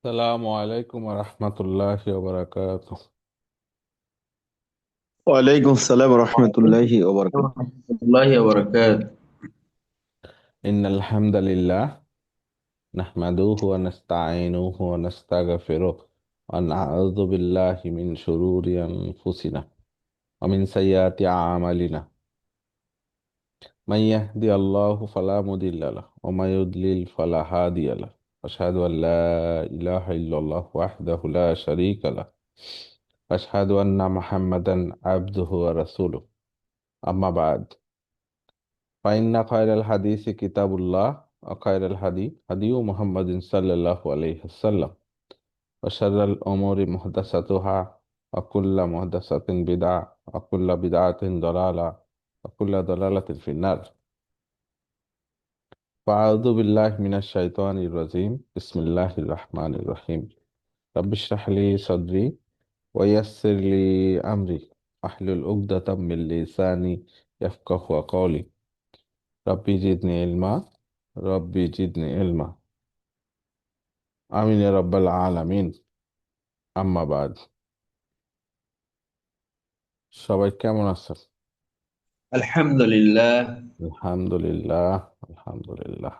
السلام عليكم ورحمة الله وبركاته. وعليكم السلام ورحمة وعليكم الله السلام وبركاته. ورحمة الله وبركاته. إن الحمد لله نحمده ونستعينه ونستغفره ونعوذ بالله من شرور أنفسنا ومن سيئات أعمالنا. من يهدي الله فلا مضل له ومن يضلل فلا هادي له. أشهد أن لا إله إلا الله وحده لا شريك له. أشهد أن محمدا عبده ورسوله. أما بعد، فإن خير الحديث كتاب الله وخير الهدي هدي محمد صلى الله عليه وسلم وشر الأمور محدثاتها وكل محدثة بدعة وكل بدعة ضلالة وكل ضلالة في النار. فأعوذ بالله من الشيطان الرجيم. بسم الله الرحمن الرحيم. رب اشرح لي صدري ويسر لي أمري واحلل عقدة من لساني يفقه قولي. ربي زدني علما. ربي زدني علما. আমিন ইয়া রাব্বাল আলামিন। আম্মা বাদ। সবাই কেমন আছেন? الحمد لله. আলহামদুলিল্লাহ। আলহামদুলিল্লাহ।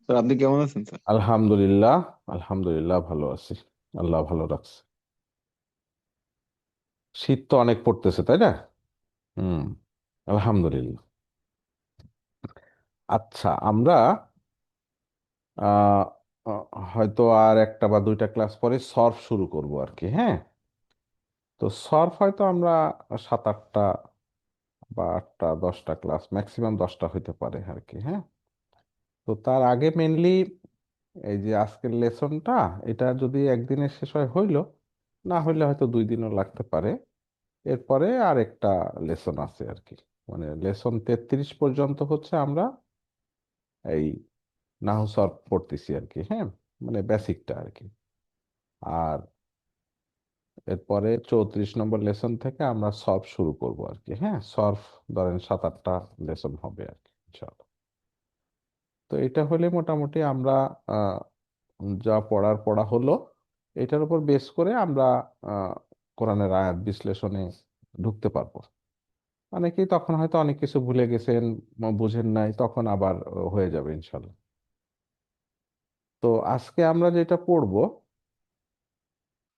স্যার আপনি কেমন আছেন স্যার? আলহামদুলিল্লাহ। আলহামদুলিল্লাহ ভালো আছি। আল্লাহ ভালো রাখছে। শীত তো অনেক পড়তেছে, তাই না? হুম। আলহামদুলিল্লাহ। আচ্ছা, আমরা আহ আহ, হয়তো আর একটা বা দুইটা ক্লাস পরে সর্ফ শুরু করব আর কি। হ্যাঁ, তো সর্ফ হয়তো আমরা 7-8টা বা 8টা 10টা ক্লাস, ম্যাক্সিমাম 10টা হইতে পারে আর কি। হ্যাঁ, তো তার আগে মেনলি এই যে আজকের লেসনটা, এটা যদি একদিনে শেষ হয় হইলো, না হইলে হয়তো 2 দিনও লাগতে পারে। এরপরে আরেকটা লেসন আছে আর কি। মানে লেসন 33 পর্যন্ত হচ্ছে আমরা এই নাহু সর্ফ পড়তেছি আর কি। হ্যাঁ, মানে বেসিকটা আর কি। আর এরপরে 34 নম্বর লেসন থেকে আমরা সর্ফ শুরু করব আর কি। হ্যাঁ, সর্ফ ধরেন 7-8টা লেসন হবে আর কি ইনশাআল্লাহ। তো এটা হলে মোটামুটি আমরা যা পড়ার পড়া হলো, এটার উপর বেস করে আমরা আহ, কোরআনের আয়াত বিশ্লেষণে ঢুকতে পারবো। অনেকেই তখন হয়তো অনেক কিছু ভুলে গেছেন, বুঝেন নাই, তখন আবার হয়ে যাবে ইনশাল্লাহ। তো আজকে আমরা যেটা পড়বো,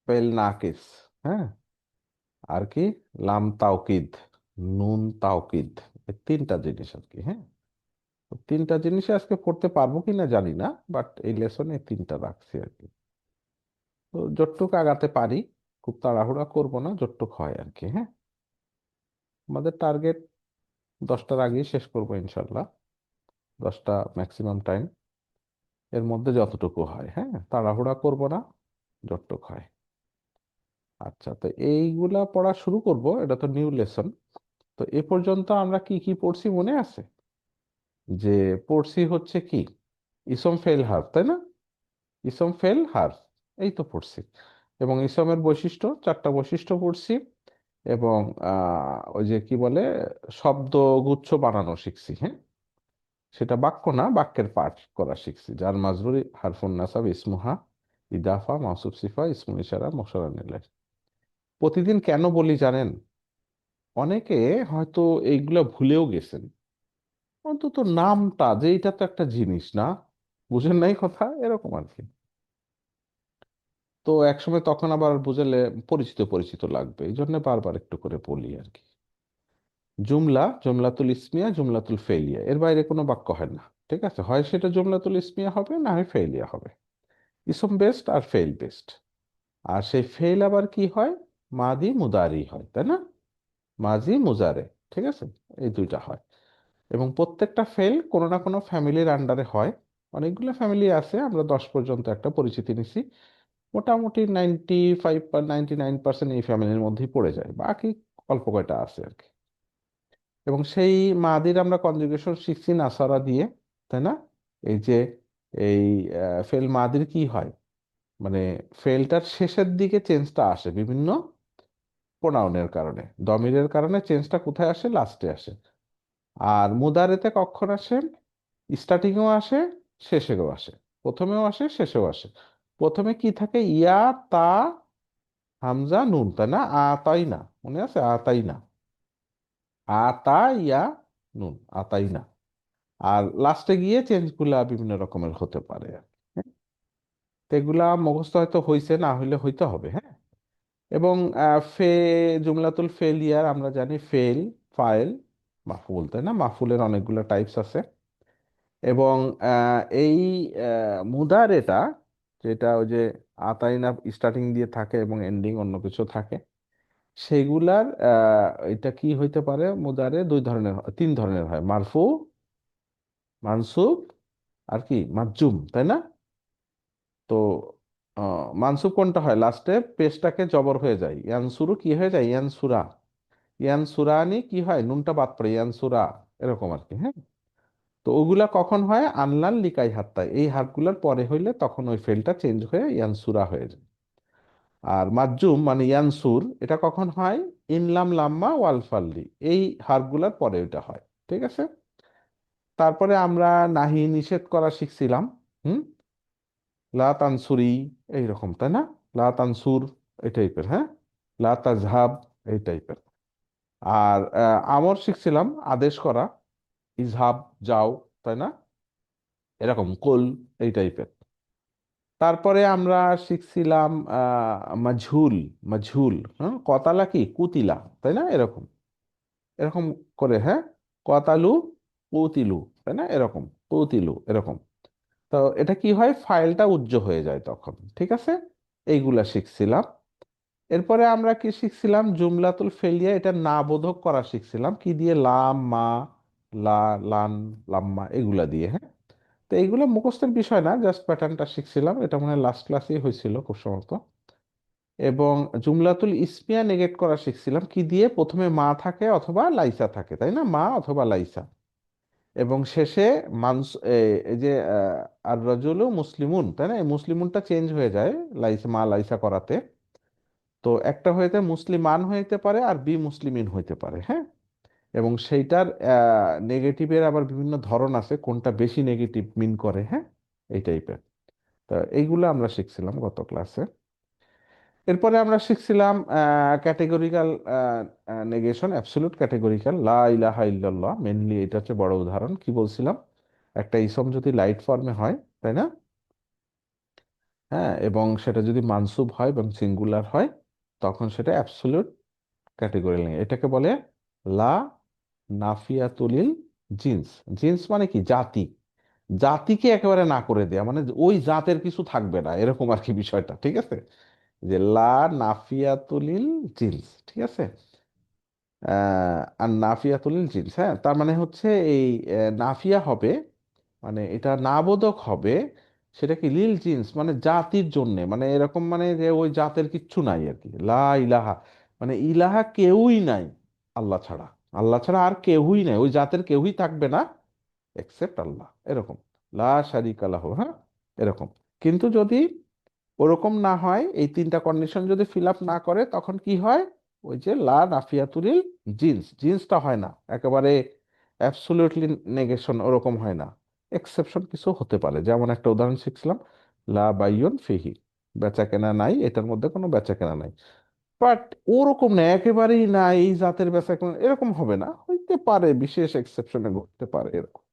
পেল নাকিস। হ্যাঁ, আর কি, লাম তাওকিদ, নুন তাওকিদ, এই তিনটা জিনিস আর কি। হ্যাঁ, তো তিনটা জিনিস আজকে পড়তে পারবো কিনা জানি না, বাট এই লেসনে তিনটা রাখছি আর কি। তো যতটুকু আগাতে পারি, খুব তাড়াহুড়া করব না, যতটুকু হয় আর কি। হ্যাঁ, আমাদের টার্গেট 10টার আগেই শেষ করবো ইনশাল্লাহ। 10টা ম্যাক্সিমাম টাইম, এর মধ্যে যতটুকু হয়। হ্যাঁ, তাড়াহুড়া করব না, যতটুকু হয়। আচ্ছা, তো এইগুলা পড়া শুরু করব, এটা তো নিউ লেসন। তো এ পর্যন্ত আমরা কি কি পড়ছি মনে আছে? যে পড়ছি হচ্ছে কি, ইসম ফেল হার্ফ, তাই না? ইসম ফেল হার্ফ, এই তো পড়ছি। এবং ইসমের বৈশিষ্ট্য, 4টা বৈশিষ্ট্য পড়ছি। এবং ওই যে কি বলে, শব্দগুচ্ছ বানানো শিখছি। হ্যাঁ, সেটা বাক্য না, বাক্যের পাঠ করা শিখছি। যার মাজরুরি হারফুন নাসাব ইসমুহা, ইদাফা মাউসুফ সিফা ইসমুল ইশারা মশারা নিলে। প্রতিদিন কেন বলি জানেন? অনেকে হয়তো এইগুলা ভুলেও গেছেন, অন্তত নামটা যে এটা তো একটা জিনিস না, বুঝেন নাই কথা, এরকম আর কি। তো একসময় তখন আবার বুঝলে পরিচিত পরিচিত লাগবে, এই জন্য বারবার একটু করে বলি আর কি। জুমলা, জুমলাতুল ইসমিয়া, জুমলাতুল ফেলিয়া, এর বাইরে কোনো বাক্য হয় না। ঠিক আছে, হয় সেটা জুমলাতুল ইসমিয়া হবে, না হয় ফেলিয়া হবে। ইসম বেস্ট আর ফেল বেস্ট। আর সেই ফেল আবার কি হয়? মাদি মুদারি হয়, তাই না? মাজি মুজারে, ঠিক আছে, এই দুইটা হয়। এবং প্রত্যেকটা ফেল কোনো না কোনো ফ্যামিলির আন্ডারে হয়। অনেকগুলো ফ্যামিলি আছে, আমরা 10 পর্যন্ত একটা পরিচিতি নিছি। মোটামুটি 95 বা 99% এই ফ্যামিলির মধ্যেই পড়ে যায়, বাকি অল্প কয়টা আছে আর কি। এবং সেই মাদির আমরা কনজুগেশন শিখছি নাসারা দিয়ে, তাই না? এই যে এই ফেল মাদির কি হয়, মানে ফেলটার শেষের দিকে চেঞ্জটা আসে বিভিন্ন প্রোনাউনের কারণে, ডমিরের কারণে চেঞ্জটা কোথায় আসে? লাস্টে আসে। আর মুদারেতে কখন আসে? স্টার্টিংও আসে, শেষেও আসে। প্রথমেও আসে, শেষেও আসে। প্রথমে কি থাকে? ইয়া, তা, হামজা, নুন, তাই না? আতাই না, মনে আছে? আতাই না, আতা, ইয়া, নুন, আতাই না। আর লাস্টে গিয়ে চেঞ্জ গুলা বিভিন্ন রকমের হতে পারে আর কি, হ্যাঁ? তো এগুলা মুখস্থ হয়তো হইছে, না হইলে হইতে হবে, হ্যাঁ। এবং ফে জুমলাতুল ফেলিয়ার আমরা জানি ফেল, ফাইল, মাফুল, তাই না? মাফুলের অনেকগুলো টাইপস আছে। এবং এই মুদারেটা, যেটা ওই যে আতাইনা স্টার্টিং দিয়ে থাকে এবং এন্ডিং অন্য কিছু থাকে, সেগুলার এটা কি হইতে পারে? মুদারে তিন ধরনের হয়: মারফু, মানসুব, আর কি মাজজুম, তাই না? তো মানসুব কোনটা হয়? লাস্টে পেশটাকে জবর হয়ে যায়, ইয়ানসুরু কি হয়ে যায়? ইয়ানসুরা। ইয়ানসুরানি কি হয়? নুনটা বাদ পড়ে ইয়ানসুরা, এরকম আর কি, হ্যাঁ। তো ওগুলা কখন হয়? আনলান লিকাই হাত্তায়, এই হারফগুলার পরে হইলে তখন ওই ফেলটা চেঞ্জ হয়ে ইয়ানসুরা হয়ে যায়। আর মাজজুম মানে ইয়ানসুর, এটা কখন হয়? ইনলাম, লাম্মা, ওয়ালফাল্লি, এই হারফগুলার পরে ওইটা হয়। ঠিক আছে। তারপরে আমরা নাহি, নিষেধ করা শিখছিলাম। হুম। লা তানসুরি, এইরকম, তাই না? লা তানসুর, এই টাইপের, হ্যাঁ। লা তাজহাব, এই টাইপের। আর আমর শিখছিলাম, আদেশ করা, ইজহাব, যাও, তাই না? এরকম কুল, এই টাইপের। তারপরে আমরা শিখছিলাম মাঝহুল, মাঝহুল, হ্যাঁ। কতালা কি? কুতিলা, তাই না? এরকম এরকম করে, হ্যাঁ। কতালু, কুতিলু, তাই না? এরকম কুতিলু, এরকম। তো এটা কি হয়? ফাইলটা উজ্জ্ব হয়ে যায় তখন। ঠিক আছে। এইগুলা শিখছিলাম। এরপরে আমরা কি শিখছিলাম? জুমলাতুল ফেলিয়া, এটা না বোধক করা শিখছিলাম কি দিয়ে? লাম, মা, লা, লান, লাম্মা, এগুলা দিয়ে, হ্যাঁ। তো এইগুলো মুখস্থের বিষয় না, জাস্ট প্যাটার্নটা শিখছিলাম। এটা মনে হয় লাস্ট ক্লাসেই হয়েছিল খুব সম্ভবত। এবং জুমলাতুল ইসমিয়া নেগেট করা শিখছিলাম কি দিয়ে? প্রথমে মা থাকে অথবা লাইসা থাকে, তাই না? মা অথবা লাইসা। এবং শেষে মানস এই যে আর রাজুলু মুসলিমুন, তাই না? এই মুসলিমুনটা চেঞ্জ হয়ে যায় লাইসা, মা লাইসা করাতে। তো একটা হইতে মুসলিমান হইতে পারে, আর বি মুসলিমিন হইতে পারে, হ্যাঁ। এবং সেইটার নেগেটিভের আবার বিভিন্ন ধরন আছে, কোনটা বেশি নেগেটিভ মিন করে, হ্যাঁ, এই টাইপের। তো এইগুলো আমরা শিখছিলাম গত ক্লাসে। এরপরে আমরা শিখছিলাম ক্যাটেগরিক্যাল নেগেশন, অ্যাবসলিউট ক্যাটেগরিক্যাল, লা ইলাহা ইল্লাল্লাহ, মেনলি এটা হচ্ছে বড় উদাহরণ। কি বলছিলাম? একটা ইসম যদি লাইট ফর্মে হয়, তাই না? হ্যাঁ, এবং সেটা যদি মানসুব হয় এবং সিঙ্গুলার হয়, তখন সেটা অ্যাবসলিউট ক্যাটেগরি। এটাকে বলে লা নাফিয়াতুলিল জিন্স। জিন্স মানে কি? জাতি। জাতিকে একেবারে না করে দেয়া, মানে ওই জাতের কিছু থাকবে না, এরকম আর কি বিষয়টা। ঠিক আছে। যে লা নাফিয়াতুলিল জিন্স, ঠিক আছে। আর নাফিয়াতুলিল জিন্স, হ্যাঁ, তার মানে হচ্ছে এই নাফিয়া হবে, মানে এটা নাবোধক হবে। সেটা কি? লিল জিন্স মানে জাতির জন্য, মানে এরকম, মানে যে ওই জাতের কিচ্ছু নাই আর কি। লা ইলাহা মানে ইলাহা কেউই নাই আল্লাহ ছাড়া। আল্লাহ ছাড়া আর কেউই নাই, ওই জাতের কেউই থাকবে না এক্সেপ্ট আল্লাহ, এরকম। লা শারিকা লাহু, হ্যাঁ, এরকম। কিন্তু যদি ওরকম না হয়, এই তিনটা কন্ডিশন যদি ফিল আপ না করে, তখন কি হয়? ওই যে লা নাফিয়াতুলিল জিন্স, জিন্সটা হয় না একেবারে অ্যাবসলিউটলি নেগেশন, ওরকম হয় না। এক্সেপশন কিছু হতে পারে, যেমন একটা উদাহরণ শিখছিলাম, লা বাইয়ুন ফিহি, বেচা কেনা নাই, এটার মধ্যে কোনো বেচা কেনা নাই। বাট ওরকম না, একেবারেই না, এই জাতের বেচা কেনা, এরকম হবে না, হইতে পারে, বিশেষ এক্সেপশনে ঘটতে পারে এরকম।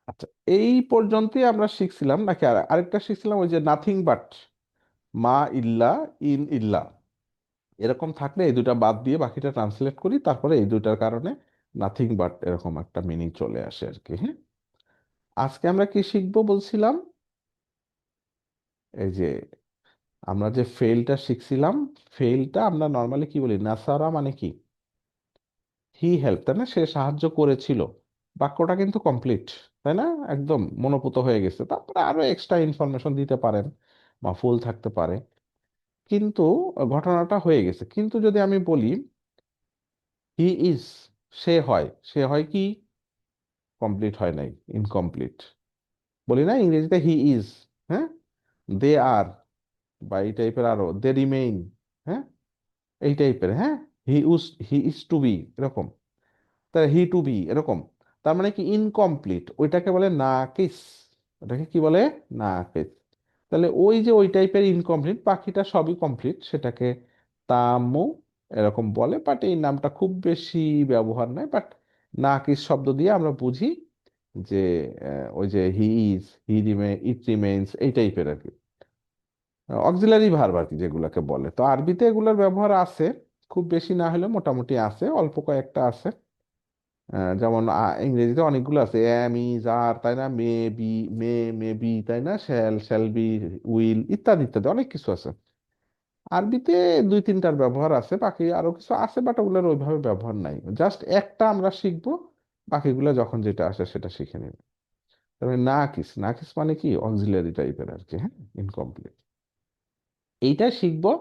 আচ্ছা, এই পর্যন্তই আমরা শিখছিলাম নাকি আরেকটা শিখছিলাম? ওই যে নাথিং বাট, মা ইল্লা, ইন ইল্লা, এরকম থাকলে এই দুটা বাদ দিয়ে বাকিটা ট্রান্সলেট করি, তারপরে এই দুটার কারণে নাথিং বাট এরকম একটা মিনিং চলে আসে আর কি, হ্যাঁ। আজকে আমরা কি শিখবো বলছিলাম? এই যে আমরা যে ফেলটা শিখছিলাম, ফেলটা আমরা নর্মালি কি বলি? নাসারা মানে কি? হি হেল্প, তাই না? সে সাহায্য করেছিল। বাক্যটা কিন্তু কমপ্লিট, তাই না? একদম মনোপুত হয়ে গেছে। তারপরে আরো এক্সট্রা ইনফরমেশন দিতে পারেন, বা ফুল থাকতে পারে, কিন্তু ঘটনাটা হয়ে গেছে। কিন্তু যদি আমি বলি হি ইজ, সে হয়, সে হয় কি? কমপ্লিট হয় নাই, ইনকমপ্লিট। বলি না ইংরেজিতে হি ইজ, হ্যাঁ। দে আর, বা এই টাইপের, আরো দে রিমেইন, হ্যাঁ, এই টাইপের, হ্যাঁ। হি ইজ টু বি, এরকম। তাহলে হি টু বি, এরকম। তার মানে কি? ইনকমপ্লিট, ওইটাকে বলে নাকিস। ওটাকে কি বলে? নাকিস। তাহলে ওই যে ওই টাইপের ইনকমপ্লিট, বাকিটা সবই কমপ্লিট, সেটাকে তাম্মু এরকম বলে, বাট এই নামটা খুব বেশি ব্যবহার নাই। বাট নাকিস শব্দ দিয়ে আমরা বুঝি যে ওই যে হি ইজ, ইট রিমেইনস, এই টাইপের আর কি, অক্সিলারি ভার্ব আর কি যেগুলোকে বলে। তো আরবিতে এগুলোর ব্যবহার আছে, খুব বেশি না হলে মোটামুটি আছে, অল্প কয়েকটা আছে। যেমন ইংরেজিতে অনেকগুলো আছে, এম, ইজ, আর, তাই না, মে বি, মে বি, তাই না, শ্যাল বি, উইল, ইত্যাদি ইত্যাদি অনেক কিছু আছে। আরবিতে দুই তিনটার ব্যবহার আছে, বাকি আরো কিছু আছে, বাট ওগুলোর ওইভাবে ব্যবহার নাই। জাস্ট একটা আমরা শিখবো, বাকিগুলো যখন যেটা আসে সেটা শিখে নেব। তবে নাকিস, নাকিস মানে কি অক্সিলারি টাইপের আর কি, হ্যাঁ, ইনকমপ্লিট, এইটা শিখবো।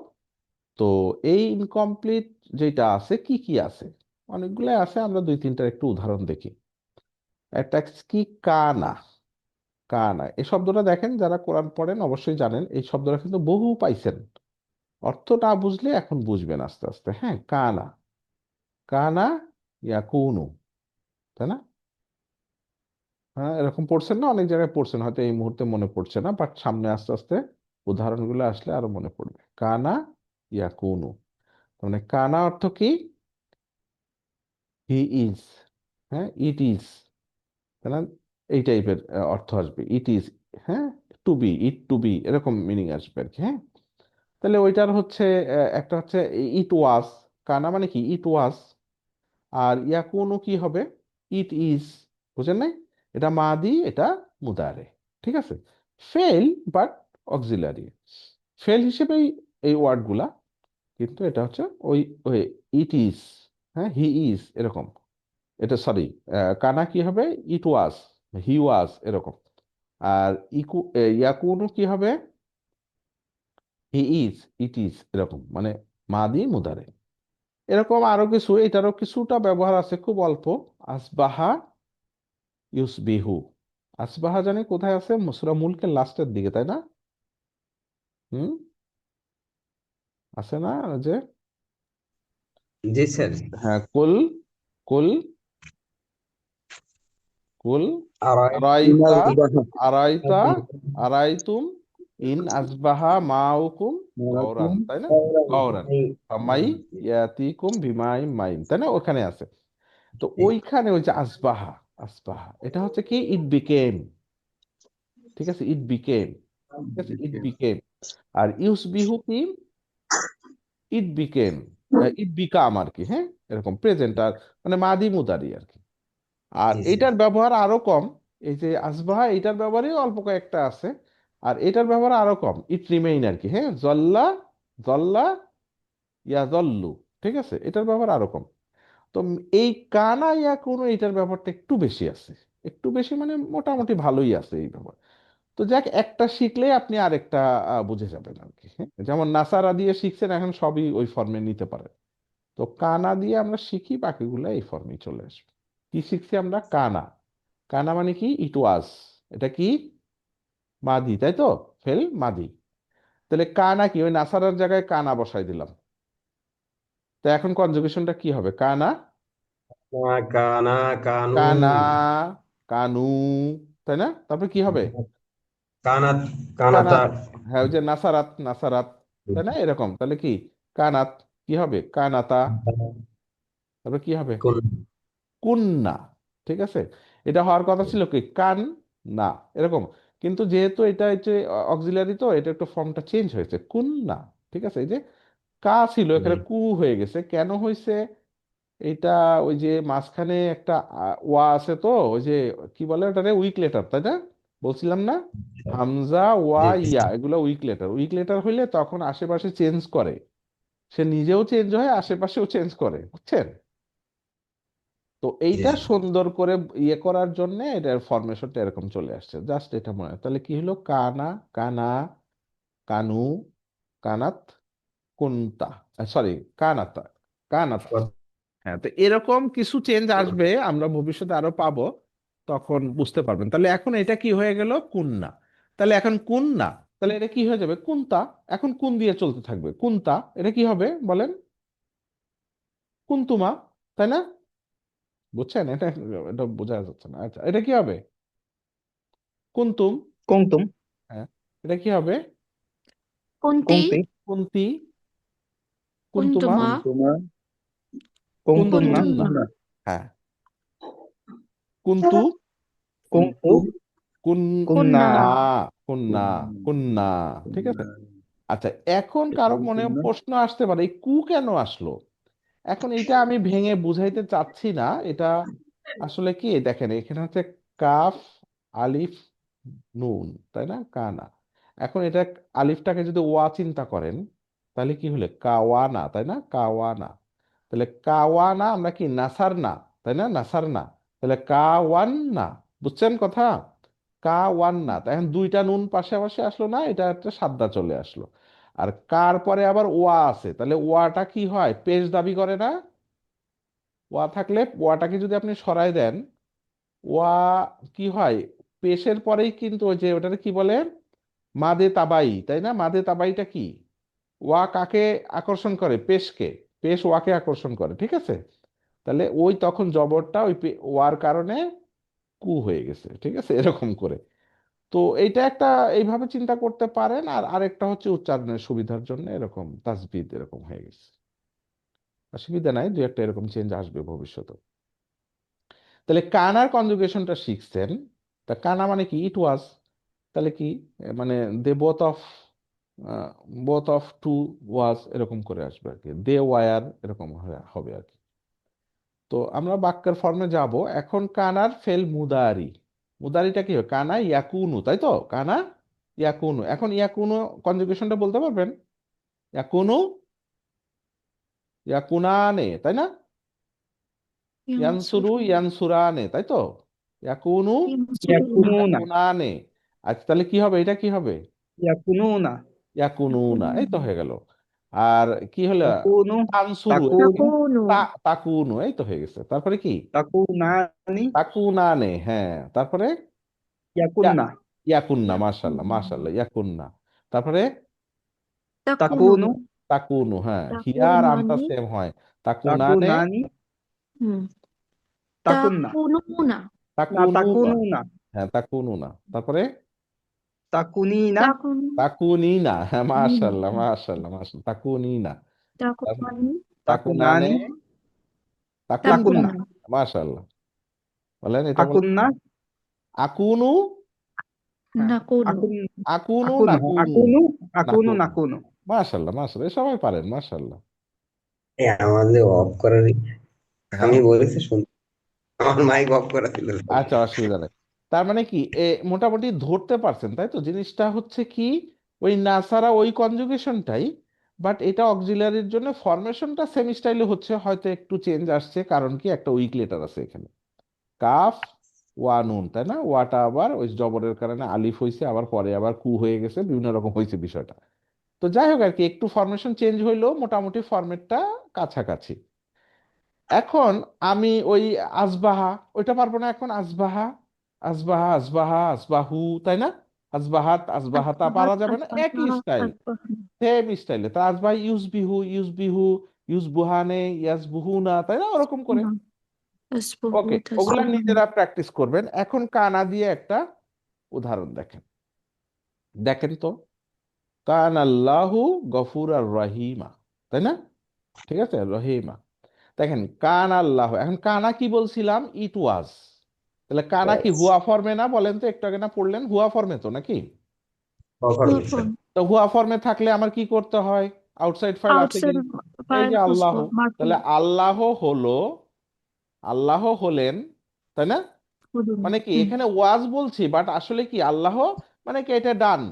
তো এই ইনকমপ্লিট যেটা আছে, কি কি আছে, অনেকগুলো আছে, আমরা দুই তিনটার একটু উদাহরণ দেখি। একটা কি, কানা। কানা এই শব্দটা দেখেন, যারা কোরআন পড়েন অবশ্যই জানেন, এই শব্দটা কিন্তু বহু পাইছেন। অর্থ না বুঝলে এখন বুঝবেন আস্তে আস্তে। হ্যাঁ, কানা, কানা ইয়াকুনু, তাই না? হ্যাঁ, এরকম পড়ছেন না, অনেক জায়গায় পড়ছেন, হয়তো এই মুহূর্তে মনে পড়ছে না, বাট সামনে আস্তে আস্তে উদাহরণগুলো আসলে আরো মনে পড়বে। কানা ইয়াকুনু, মানে কানা অর্থ কি, হি ইজ, হ্যাঁ, ইট ইজ, তাই না, এই টাইপের অর্থ আসবে, ইট ইজ, হ্যাঁ, টু বি, ইট টু বি, এরকম মিনিং আসবে আর কি। হ্যাঁ, তাহলে ওইটার হচ্ছে একটা হচ্ছে ইট ওয়াজ, কানা মানে কি ইট ওয়াজ, আর ইয়াকুনু কি হবে, ইট ইজ, বুঝেন নাই? এটা মাদি, এটা মুদারে, ঠিক আছে। ফেল বাট অক্সিলারি, ফেল হিসেবেই এই ওয়ার্ডগুলা, কিন্তু এটা হচ্ছে ওই ওই ইট ইজ, হ্যাঁ, হি ইজ, এরকম। এটা সরি, কানা কি হবে, ইট ওয়াজ, হি ওয়াজ, এরকম। আর ইয়াকুনু কি হবে, হি ইজ, ইট ইজ, এরকম, মানে মাদি মুদারে। এরকম আরো কিছু, এটারও কিছুটা ব্যবহার আছে, খুব অল্প। আসবাহা ইউসবিহু, আসবাহা জানি কোথায় আছে, সূরা মুলকের লাস্টের দিকে, তাই না? হুম, আছে না, ওই যে, জি স্যার। হ্যাঁ, কুল, কুল, কুল আর আরাইতা, আরাইতা, আরাইতুম ইন আসবাহা মাউকুম গাওরান, তাই না, গাওরান, ফামাই ইয়াতিকুম বিমাই মাইন, তাই না, ওখানে আছে। তো ওইখানে ওই যে আসবাহা, আসবাহা এটা হচ্ছে কি, ইট বিকেম, ঠিক আছে, ইট বিকেম, ঠিক আছে, ইট বিকেম। আর ইউসবিহু কি, ইট বিকেম, ইট বিকাম আর কি, হ্যাঁ, এরকম প্রেজেন্ট, আর মানে মাদি মুদারি আর কি। আর জি স্যার। এইটার ব্যবহার আরো কম, এই যে আসবাহা, এটার ব্যবহারই অল্প কয়েকটা আছে, আর এটার ব্যবহার আরো কম, ইট রিমেইন আর কি, হ্যাঁ, জল্লা, জল্লা, ইয়া জল্লু, ঠিক আছে, এটার ব্যবহার আরো কম। তো এই কানা ইয়া কোনো, এটার ব্যাপারটা একটু বেশি আছে, একটু বেশি মানে মোটামুটি ভালোই আছে এই ব্যাপার। তো যাক, একটা শিখলে আপনি আরেকটা বুঝে যাবেন আর কি, হ্যাঁ? যেমন নাসারা দিয়ে শিখছেন, এখন সবই ওই ফর্মে নিতে পারে। তো কানা দিয়ে আমরা শিখি, বাকিগুলো এই ফর্মে চলে আসবে। কি শিখছি আমরা, কানা, কানা মানে কি, ইট ওয়াজ, এটা কি মাদি, তাই তো, ফেল মাদি। তাহলে কানা কি, ওই নাসারার জায়গায় কানা বসাই দিলাম। তো এখন কনজুগেশনটা কি হবে, কানা, কানা, কানু, কানা, কানু, তাই না, তারপর কি হবে, কানাত, কানাতা, কানাত, হ্যাঁ, ওই যে নাসারাত, নাসারাত, তাই না, এরকম। তাহলে কি, কানাত, কি হবে, কানাতা, তারপর কি হবে, কোন, কুন্না, ঠিক আছে। এটা হওয়ার কথা ছিল কি, কান না, এরকম। কিন্তু যেহেতু এটা হচ্ছে অক্সিলারি, তো এটা একটু ফর্মটা চেঞ্জ হয়েছে, কুন্না, ঠিক আছে। এই যে কা ছিল, এখানে কু হয়ে গেছে, কেন হয়েছে এটা, ওই যে মাঝখানে একটা ওয়া আছে, তো ওই যে কি বলে ওটারে, উইক লেটার, তাই না, বলছিলাম না, হামজা, ওয়া, জি ইয়া, এগুলো উইক লেটার। উইক লেটার হইলে তখন আশেপাশে চেঞ্জ করে, সে নিজেও চেঞ্জ হয়, আশেপাশেও চেঞ্জ করে, বুঝছেন? তো জি এইটা সুন্দর করে ইয়ে করার জন্য এটার ফরমেশনটা এরকম চলে আসছে, জাস্ট এটা মনে হয়। তাহলে কি হলো, কানা, কানা, কানু, কানাত, কুন্তা, সরি, কানাতা, কানাতা। হ্যাঁ, তো এরকম কিছু চেঞ্জ আসবে, আমরা ভবিষ্যতে আরো পাবো, তখন বুঝতে পারবেন। তাহলে এখন এটা কি হয়ে গেল, কুন্না। তাহলে এখন কুন্না, তাহলে এটা কি হয়ে যাবে, কুন্তা। এখন কুন দিয়ে চলতে থাকবে, কুন্তা, এটা কি হবে বলেন, কুন্তুমা, তাই না? বুঝছেন, এটা এটা বোঝা যাচ্ছে না, আচ্ছা, এটা কি হবে, কুন্তুম, كنتم হ্যাঁ, এটা কি হবে? কুন্তি, কুন্তি, কুন্তুমা, কুন্তুমা, কুন্তুমা, কুন্তুন্না, কুন্তুন্না, হ্যাঁ, কুন্তু, কুন্তু, কুন কুন্না, কুন্না, কুন্না, কুন্না, ঠিক আছে। আচ্ছা, এখন কারো মনে কুন্তুন্না। প্রশ্ন আসতে পারে এই কু কেন আসলো। এখন এটা আমি ভেঙে বুঝাইতে চাচ্ছি না। এটা আসলে কি দেখেন, এখানে হচ্ছে কাফ, আলিফ, নুন, তাই না, কানা। এখন এটা আলিফটাকে যদি ওয়া চিন্তা করেন, তাহলে কি হলে কাওয়ানা, তাই না, কাওয়ানা। তাহলে কাওয়ানা আমরা কি নাসার না, তাই না, নাসার না। তাহলে কাওয়ান্না, বুঝছেন কথা, কাওয়ান্না। তাই এখন দুইটা নুন পাশাপাশি আসলো না, এটা একটা সাদ্দা চলে আসলো। আর কার পরে আবার ওয়া আছে, তাহলে ওয়াটা কি হয়, পেশ দাবি করে না। ওয়া থাকলে ওয়াটাকে যদি আপনি সরাই দেন, ওয়া কি হয়, পেশের পরেই কিন্তু ওই যে ওটাকে কি বলে, মাদে তাবাই, তাই না। মাদে তাবাইটা কি, ওয়া কাকে আকর্ষণ করে, পেশকে। পেশ ওয়াকে আকর্ষণ করে, ঠিক আছে। তাহলে ওই তখন জবরটা ওই ওয়ার কারণে কু হয়ে গেছে, ঠিক আছে, এরকম করে। তো এইটা একটা, এইভাবে চিন্তা করতে পারেন। আর আরেকটা হচ্ছে উচ্চারণের সুবিধার জন্য এরকম তাসবিদ এরকম হয়ে গেছে। অসুবিধা নাই, দু একটা এরকম চেঞ্জ আসবে ভবিষ্যতে। তাহলে কানার কনজুগেশনটা শিখছেন। তা কানা মানে কি, ইট ওয়াজ। তাহলে কি মানে দে বোথ অফ টু ওয়াজ এরকম করে আসবে আর কি, দে ওয়ার এরকম হবে আর কি। তো আমরা বাক্যের ফর্মে যাব এখন। কানার ফেল মুদারি, মুদারিটা কি হবে, কানা ইয়াকুনু, তাই তো, কানা ইয়াকুনু। এখন ইয়াকুনু কনজুগেশনটা বলতে পারবেন, ইয়াকুনু, ইয়াকুনানে, তাই না, ইয়ানসুরু, ইয়ানসুরু, ইয়ানসুরানে, তাই তো, ইয়াকুনু, ইয়ানসুরুনা, ইয়াকুনুনা, ইয়াকুনানে। আচ্ছা, তাহলে কি হবে, এটা কি হবে, ইয়াকুনুনা, ইয়াকুনুনা, এই তো তাকুনু, হয়ে গেল। আর কি হলো, তাকুনু, তানসুরু, তাকুনু, তাকুনু, তাকুনু, এই তো হয়ে গেছে। তারপরে কি, তাকুনানি, তাকুনানে, হ্যাঁ। তারপরে ইয়া- ইয়াকুন্না, ইয়াকুন্না, মাশাল্লাহ তাকুনু, মাশাল্লাহ, ইয়াকুন্না। তারপরে তাকুনু, তাকুনু, তাকুনু, হ্যাঁ, হিয়া আর আমটা তাকুনানি, সেম হয়, তাকুনানে, তাকুনানি, হুম, তাকুন্না, তাকুনুনা, না তাকুনুনা, তাকুনুনা, হ্যাঁ, তাকুনুনা। তারপরে তাকুনিনা, তাকুনু, তাকুনিনা, হ্যাঁ, মাশাল্লাহ মাশাল্লাহ মাশাল্লাহ, তাকুনিনা। তারপরে তাকুনানি, তাকুনানে, তাকুনানি, তাকুন্না, তাকুন্না, তাকুন্না, মাশাল্লাহ। বলেন, এটা বলেন, আকুন্না, আকুনু, হ্যাঁ, নাকুনু, আকুন, আকুনু, আকুনু, হ্যাঁ, নাকুনু, আকুনু, আকুনু, নাকুনু, নাকুনু। মাশাল্লাহ মাশাল্লাহ, এ সবাই পারেন, মাশাল্লাহ। আমাদের অফ করার হ্যাঁ, আমি বলেছি শুনতে, আমার মাইক অফ করা ছিল। আচ্ছা, অসুবিধা নেই। তার মানে কি মোটামুটি ধরতে পারছেন, তাই তো। জিনিসটা হচ্ছে কি, ওই নাসারা ওই কনজুগেশনটাই, বাট এটা অক্সিলারির জন্য ফরমেশনটা সেম স্টাইলে হচ্ছে, হয়তো একটু চেঞ্জ আসছে। কারণ কি, একটা উইক লেটার আছে এখানে, কাফ, ওয়া, নুন, তাই না। ওয়াটা আবার ওই জবরের কারণে আলিফ হয়েছে, আবার পরে আবার কু হয়ে গেছে, বিভিন্ন রকম হয়েছে বিষয়টা। তো যাই হোক আর কি, একটু ফরমেশন চেঞ্জ হইলেও মোটামুটি ফরম্যাটটা কাছাকাছি। এখন আমি ওই আসবাহা, ওইটা পারবো না এখন। আসবাহা, আসবাহা, আসবাহা, আসবাহু, তাই না, আসবাহাত, আসবাহাতা আসবাহাত, পারা যাবে না, একই আসবাহা, স্টাইল, আসবাহানা, সেম স্টাইলে। তা আসবাহ, ইউজবিহু, ইউজবিহু, ইউজবুহানে, ইয়াসবুহুনা, তাই না, ওরকম করে। আসবাহু, ওকে, ওগুলা তাসবাহানা। নিজেরা প্র্যাকটিস করবেন। এখন কানা দিয়ে একটা উদাহরণ দেখেন, দেখেন তো। কান আল্লাহু গফুর আর রহিমা, তাই না, ঠিক আছে, রহিমা। দেখেন কান আল্লাহ, এখন কানা কি বলছিলাম, ইট ওয়াজ। তাহলে কানা কি হুয়া ফর্মে না, বলেন তো, একটু আগে না পড়লেন, হুয়া ফর্মে তো নাকি। ওয়াফন, তো হুয়া ফর্মে থাকলে আমার কি করতে হয়, আউটসাইড ফাইল আছে কি, আউটসাইড এই ফাইল যে আল্লাহ। খুঁজবো, মারফুল, তাহলে আল্লাহ হলো, আল্লাহ হলেন, তাই না। হুদুম, মানে কি, এখানে ওয়াজ বলছি, বাট আসলে কি আল্লাহ, মানে কি এটা ডান,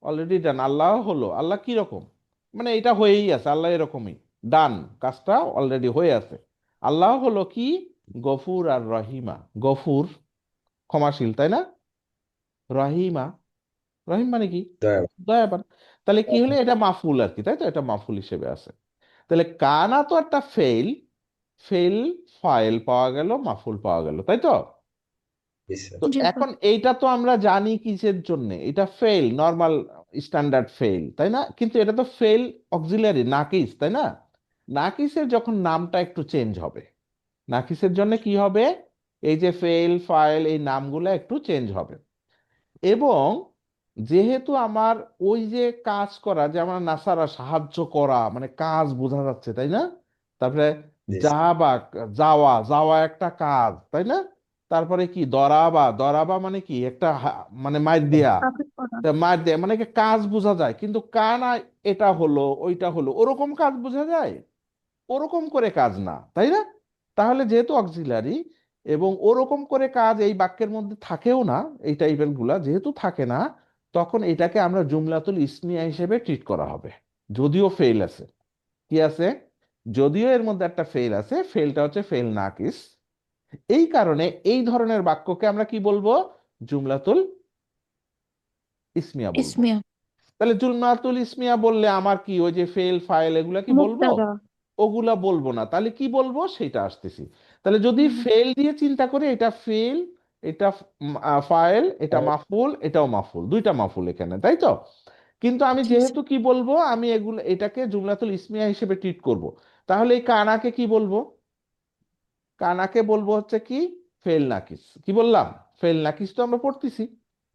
অলরেডি ডান। আল্লাহ হলো, আল্লাহ কি রকম, মানে এটা হয়েই আছে, আল্লাহ এরকমই ডান, কাজটা অলরেডি হয়ে আছে। আল্লাহ হলো কি, গফুর আর রহিমা। গফুর ক্ষমাশীল, তাই না, রহিমা, রহিম মানে কি, দয়াবান। তাহলে কি হলো, এটা মাফুল আর কি, তাই তো, এটা মাফুল হিসেবে আছে। তাহলে কানা তো একটা ফেল, ফেল ফাইল পাওয়া গেল, মাফুল পাওয়া গেল, তাই তো। তো জি স্যার, এখন এইটা তো আমরা জানি কিসের জন্য, এটা ফেল, নর্মাল স্ট্যান্ডার্ড ফেল, তাই না। কিন্তু এটা তো ফেল অক্সিলারি, নাকিস, তাই না। নাকিসের যখন নামটা একটু চেঞ্জ হবে, নাকিসের জন্য কি হবে, এই যে ফেল, ফাইল, এই নামগুলো একটু চেঞ্জ হবে। এবং যেহেতু আমার ওই যে কাজ করা, যে আমার নাসারা সাহায্য করা, মানে কাজ বোঝা যাচ্ছে তাই না? তারপরে জি যাবা, যাওয়া যাওয়া একটা কাজ তাই না? তারপরে কি দরাবা, দরাবা মানে কি একটা মানে মার দিয়া, আঘাত করা। তা মার দেয়া মানে কি কাজ বোঝা যায়, কিন্তু কানা এটা হলো ওইটা হলো ওরকম কাজ বোঝা যায়, ওরকম করে কাজ না তাই না? তাহলে যেহেতু অক্সিলারি এবং ওরকম করে কাজ এই বাক্যের মধ্যে থাকেও না, এই টাইপের গুলা যেহেতু থাকে না, তখন এটাকে আমরা জুমলাতুল ইসমিয়া হিসেবে ট্রিট করা হবে। যদিও ফেল আছে, কি আছে, যদিও এর মধ্যে একটা ফেল আছে, ফেলটা হচ্ছে ফেল নাকিস। এই কারণে এই ধরনের বাক্যকে আমরা কি বলবো? জুমলাতুল ইসমিয়া বলবো। ইসমিয়া। তাহলে জুমলাতুল ইসমিয়া বললে আমার কি ওই যে ফেল ফাইল এগুলা কি বলবো? মুক্তাদা। ওগুলা বলবো না, তাহলে কি বলবো সেটা আসতেছি। তাহলে যদি হুম, ফেল দিয়ে চিন্তা করি, এটা ফেল, এটা ফাইল, এটা মাফুল, এটাও মাফুল, দুইটা মাফুল এখানে, তাই তো? কিন্তু আমি জি যেহেতু স্যার। কি বলবো, আমি এগুলো এটাকে জুমলাতুল ইসমিয়া হিসেবে ট্রিট করব। তাহলে এই কানাকে কি বলবো? কানাকে বলবো হচ্ছে কি ফেল নাকিস। কি বললাম? ফেল নাকিস তো আমরা পড়তেছি।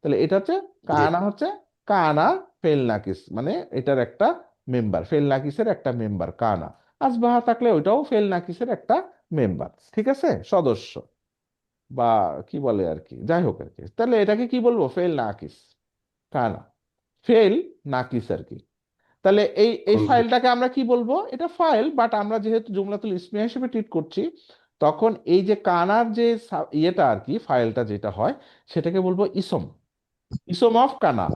তাহলে এটা হচ্ছে জি কানা, হচ্ছে কানা ফেল নাকিস, মানে এটার একটা মেম্বার, ফেল নাকিসের একটা মেম্বার কানা। আসবাহা থাকলে ওইটাও ফেল নাকিসের একটা মেম্বার, ঠিক আছে, সদস্য বা কি বলে আর কি, যাই হোক আর কি। তাহলে এটাকে কি বলবো? ফেল নাকিস, কানা ফেল নাকিস আর কি। তাহলে এই এই বন্ধু। ফাইলটাকে আমরা কি বলবো? এটা ফাইল, বাট আমরা যেহেতু জুমলাতুল ইসমিয়া হিসেবে ট্রিট করছি, তখন এই যে কানার যে ইয়েটা আর কি, ফাইলটা যেটা হয়, সেটাকে বলবো ইসম, ইসম অফ কানা।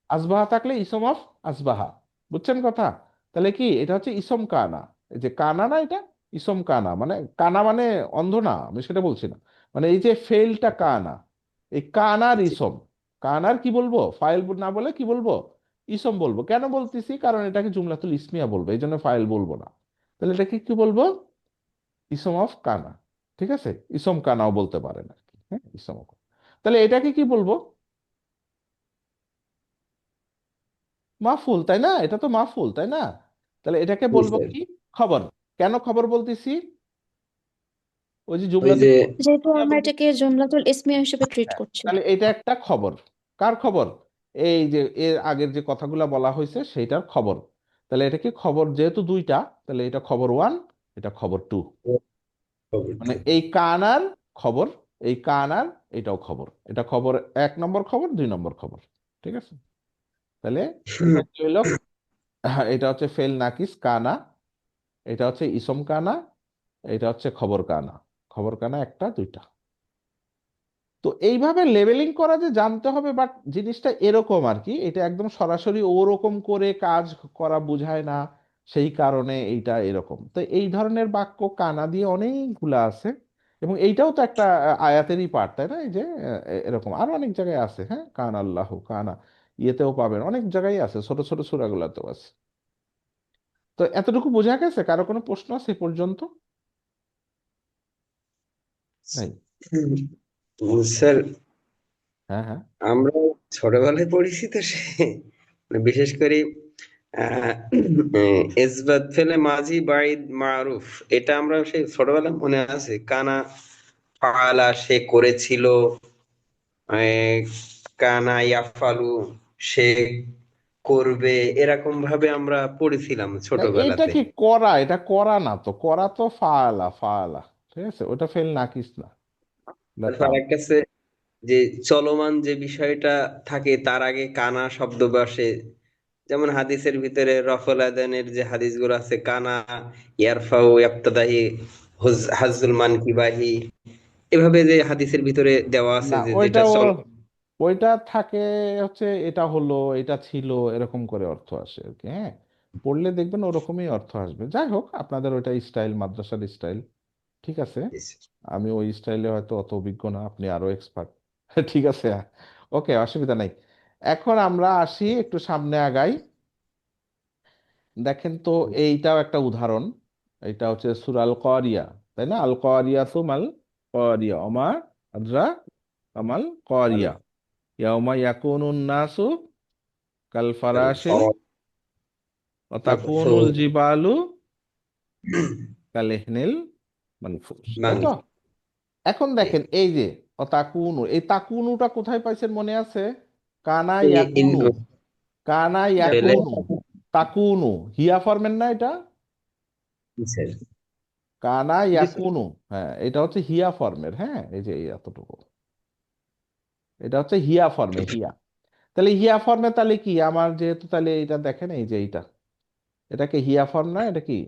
আসবাহা থাকলে ইসম অফ আসবাহা, বুঝছেন কথা? তাহলে কি এটা হচ্ছে ইসম কানা। এই যে কানা না, এটা ইসম কানা, মানে কানা মানে অন্ধ না, আমি সেটা বলছি না, মানে এই যে ফেলটা কানা, এই কানার জি ইসম। কানার কি বলবো? ফাইল না বলে কি বলবো? ইসম বলবো। কেন বলতেছি? কারণ এটাকে জুমলাতুল ইসমিয়া বলবো, এই জন্য ফাইল বলবো না। তাহলে এটাকে কি বলবো? ইসম অফ কানা, ঠিক আছে, ইসম কানাও বলতে পারেন আর কি, হ্যাঁ ইসম অফ। তাহলে এটাকে কি বলবো? মাহফুল, তাই না? এটা তো মাহফুল, তাই না? তাহলে এটাকে জি বলবো স্যার। কি? খবর। কেন খবর বলতেছি? ওই যে ওই জুমলাতুল যে যেহেতু ইসমিয়া আমরা এটাকে জুমলাতুল ইসমিয়া হিসেবে ট্রিট হ্যাঁ, করছি। তাহলে এটা একটা খবর। কার খবর? এই যে এর আগের যে কথাগুলো বলা হয়েছে সেইটার খবর। তাহলে এটা কি খবর? যেহেতু দুইটা, তাহলে এটা খবর ওয়ান, এটা খবর টু। মানে এই কানার খবর, এই কানার এটাও খবর, এটা খবর, এক নম্বর খবর, দুই নম্বর খবর, ঠিক আছে? তাহলে এটা হচ্ছে হইলো, এটা হচ্ছে ফেল নাকিস কানা, এটা হচ্ছে ইসম কানা, এটা হচ্ছে খবর কানা। খবর কানা একটা দুইটা। তো এইভাবে লেবেলিং করা যে জানতে হবে, বাট জিনিসটা এরকম আর কি, এটা একদম সরাসরি ওরকম করে কাজ করা বোঝায় না, সেই কারণে এইটা এরকম। তো এই ধরনের বাক্য কানা দিয়ে অনেকগুলা আছে, এবং এইটাও তো একটা আয়াতেরই পার্ট, তাই না? এই যে এরকম আরো অনেক জায়গায় আছে, হ্যাঁ, কান আল্লাহ কানা, ইয়েতেও পাবেন, অনেক জায়গায় আছে, ছোট ছোট সূরাগুলাতেও আছে। তো এতটুকু বোঝা গেছে? কারো কোনো প্রশ্ন আছে এ পর্যন্ত? নাই? স্যার, হ্যাঁ হ্যাঁ। আমরা ছোটবেলায় পড়েছি তো মানে বিশেষ করে আহ ইসবাত ফেলে মাঝি বাঈদ মারুফ, এটা আমরা সেই ছোটবেলায় মনে আছে। কানা ফাআলা, সে করেছিল। আহ, কানা ইয়াফালু, সে করবে। এরকম ভাবে আমরা পড়েছিলাম না, এটা ছোটবেলাতে। কি করা? এটা করা না তো, করা তো ফাআলা, ফাআলা, ঠিক আছে, ওটা ফেল নাকিস না, ওটা তারপর কাম। আরেকটা আছে যে চলমান যে বিষয়টা থাকে তার আগে কানা শব্দ বসে। যেমন হাদিসের ভিতরে রফল আদানের যে হাদিসগুলো আছে, কানা ইয়ারফাউ ইবতাদাহি হাজুল মানকিবাহি, এভাবে যে হাদিসের ভিতরে দেওয়া আছে না, যে ওইটা যেটা ও, চল। ওইটা থাকে হচ্ছে এটা হলো, এটা ছিল, এরকম করে অর্থ আসে আর কি, হ্যাঁ। পড়লে দেখবেন ওরকমই অর্থ আসবে। যাই হোক, আপনাদের ওইটা স্টাইল, মাদ্রাসার স্টাইল, ঠিক আছে। আমি ওই স্টাইলে হয়তো অত অভিজ্ঞ না, আপনি আরো এক্সপার্ট। ঠিক আছে, ওকে, অসুবিধা নাই। এখন আমরা আসি একটু সামনে আগাই। দেখেন তো, এইটাও একটা উদাহরণ। এটা হচ্ছে সূরা আল কারিয়া, তাই না? আল কারিয়া তো মাল কারিয়া ওমা আদ্রা কামাল কারিয়া, ইয়াউমা ইয়াকুনুন নাসু কাল ফারাশিল ওয়া তাকুনুল জিবালু কাল ইহনিল মানফুস, তাই তো? এখন দেখেন এই যে তাকুনু, এই তাকুনুটা কোথায় পাইছেন মনে আছে? কানা ইন ইয়াকুনু, কানা ফেলে ইয়াকুনু, তাকুনু, হিয়া ফর্মের না এটা? স্যার। কানা জি স্যার। ইয়াকুনু, হ্যাঁ এটা হচ্ছে হিয়া ফর্মের, হ্যাঁ এই যে এই এতটুকু, এটা হচ্ছে হিয়া ফর্মে, হিয়া। তাহলে হিয়া ফর্মে তাহলে কি আমার যেহেতু, তাহলে এটা দেখেন এই যে এইটা, এটাকে হিয়া ফর্ম না, এটা কি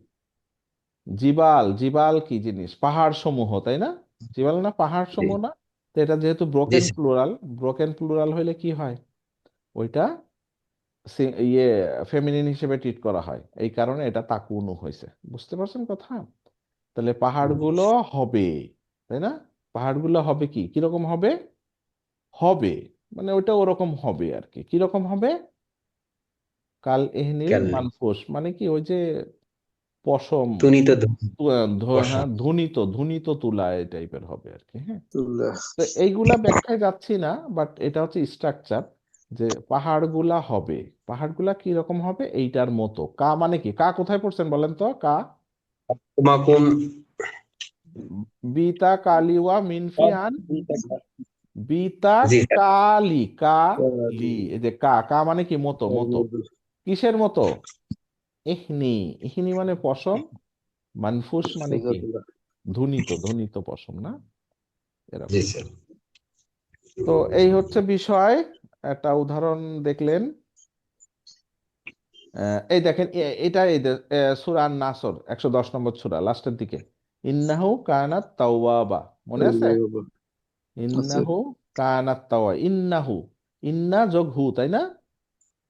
জিবাল, জিবাল কি জিনিস, পাহাড় সমূহ, তাই না? জিবাল না পাহাড় জি সমূহ না? তো এটা যেহেতু জি broken sir. Plural, broken plural হইলে কি হয়, ওইটা ইয়ে ফেমিনিন হিসেবে ট্রিট করা হয়, এই কারণে এটা তাকুনু হয়েছে। বুঝতে পারছেন কথা? তাহলে পাহাড়গুলো হবে, তাই না? পাহাড়গুলো হবে কি, কিরকম হবে, হবে মানে ওইটা ওরকম হবে আর কি, কিরকম হবে, কাল এহনিল কাল মানফুস মানে কি, ওই যে পশম, তুনিত হ্যাঁ পশম। ধুনিত, ধুনিত তুলা এই টাইপের হবে আর কি, হ্যাঁ। তুল্লাহ। তো এইগুলা ব্যাখ্যায় যাচ্ছি না, বাট এটা হচ্ছে স্ট্রাকচার, যে পাহাড়গুলা হবে, পাহাড়গুলা কি রকম হবে এইটার মতো। কা মানে কি, কা কোথায় পড়ছেন বলেন তো, কা কুমাকুম। বিতা কালিওয়া মিনফি আন, বিতা জি স্যার। কালি, কালি, এই যে কা, কা মানে কি মতো, মতো কিসের মতো, ইহনি, ইহনি মানে পশম, মানফুস মানে কি ধুনিত, ধুনিত পশম না, জি এরকম। স্যার। তো এই হচ্ছে বিষয়, একটা উদাহরণ দেখলেন। এই দেখেন এটা এই সূরা নাসর 110 নম্বর সূরা লাস্টের দিকে, ইন্নাহু কানাত তাওয়াবা, মনে আছে? আচ্ছা। ইন্নাহু কানাত তাওয়া, ইন্নাহু, ইন্না যোগ হু, তাই না?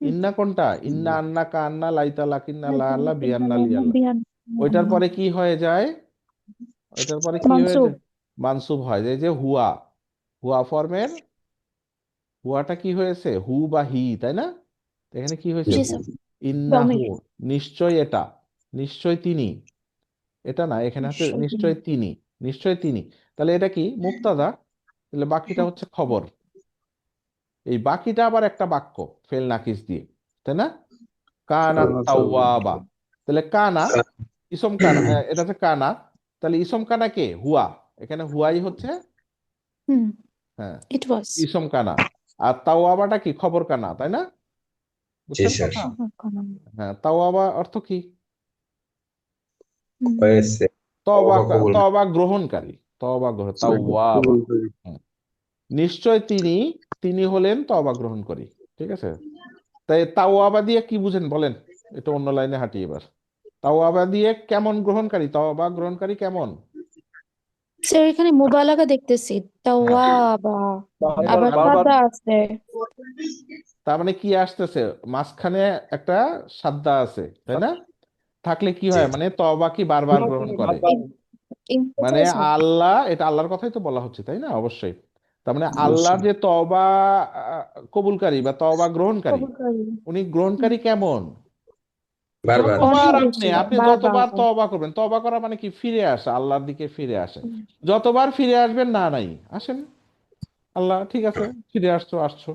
ইন্না কোনটা, ইন্না আন্না কান্না লাইতা লাকিন্না লা আল্লাহ বিয়ান্না লিয়াল্লাহ, ওইটার পরে কি হয়ে যায়, ওইটার পরে কি হয়ে মানসুব। যায়, মানসুব হয়, এই যে হুয়া, হুয়া ফর্মের, হুয়াটা কি হয়েছে, হু বা হি, তাই না? তো এখানে কি হয়েছে, জি হু, স্যার, ইন্নাহু, দমির। নিশ্চয় এটা, নিশ্চয় তিনি, এটা না, এখানে হচ্ছে নিশ্চয় তিনি, নিশ্চয় তিনি। তাহলে এটা কি মুবতাদা, তাহলে বাকিটা হচ্ছে খবর, এই বাকিটা আবার একটা বাক্য ফেল নাকিস দিয়ে, তাই না? কানা তাওয়াবা, তাহলে কানা, ইসম কানা, এটা হচ্ছে কানা, তাহলে ইসম কানা কে, হুয়া, এখানে হুয়াই হচ্ছে, হুম, হ্যাঁ ইট ওয়াজ। ইসম কানা, আর তাওয়াবাটা কি খবর কানা, তাই না? জি বুঝছেন স্যার। কথা? হ্যাঁ তাওয়াবা অর্থ কি, হয়েছে। তওবা, তওবা কবুল। তওবা গ্রহণকারী, তওবা গ্রহণ, তাওয়াবা। হুম। নিশ্চয় তিনি, তিনি হলেন তওবা গ্রহণকারী, ঠিক আছে? তাই তাওয়াবা দিয়ে কি বুঝেন বলেন, এটা অন্য লাইনে হাঁটি এবার। তাওয়াবা দিয়ে কেমন গ্রহণকারী, তাওবা গ্রহণকারী কেমন? স্যার এখানে মুবালাগা দেখতেছি, হ্যাঁ তাওয়াবা, এবার আবার আবার, সাদা আছে। তার মানে কি আসতেছে, মাঝখানে একটা সাদ্দা আছে, তাই না? থাকলে কি জি হয়, মানে তওবা কি বারবার গ্রহণ করে, মানে ইমতিয়াজ হয়। আল্লাহ, এটা আল্লাহর কথাই তো বলা হচ্ছে, তাই না? অবশ্যই। তার মানে আল্লাহ অবশ্যই। যে তওবা কবুলকারী বা তওবা গ্রহণকারী, কবুলকারী। উনি হুম, গ্রহণকারী কেমন, বারবার। অনেক যতবার আপনি বেশি, আপনি বারবার। যতবার তওবা করবেন, তওবা করা মানে কি, ফিরে আসা, আল্লাহর দিকে ফিরে আসে, হুম, যতবার ফিরে আসবেন, না নাই আসেন, আল্লাহ ঠিক আছে, ফিরে আসছো, আসছো,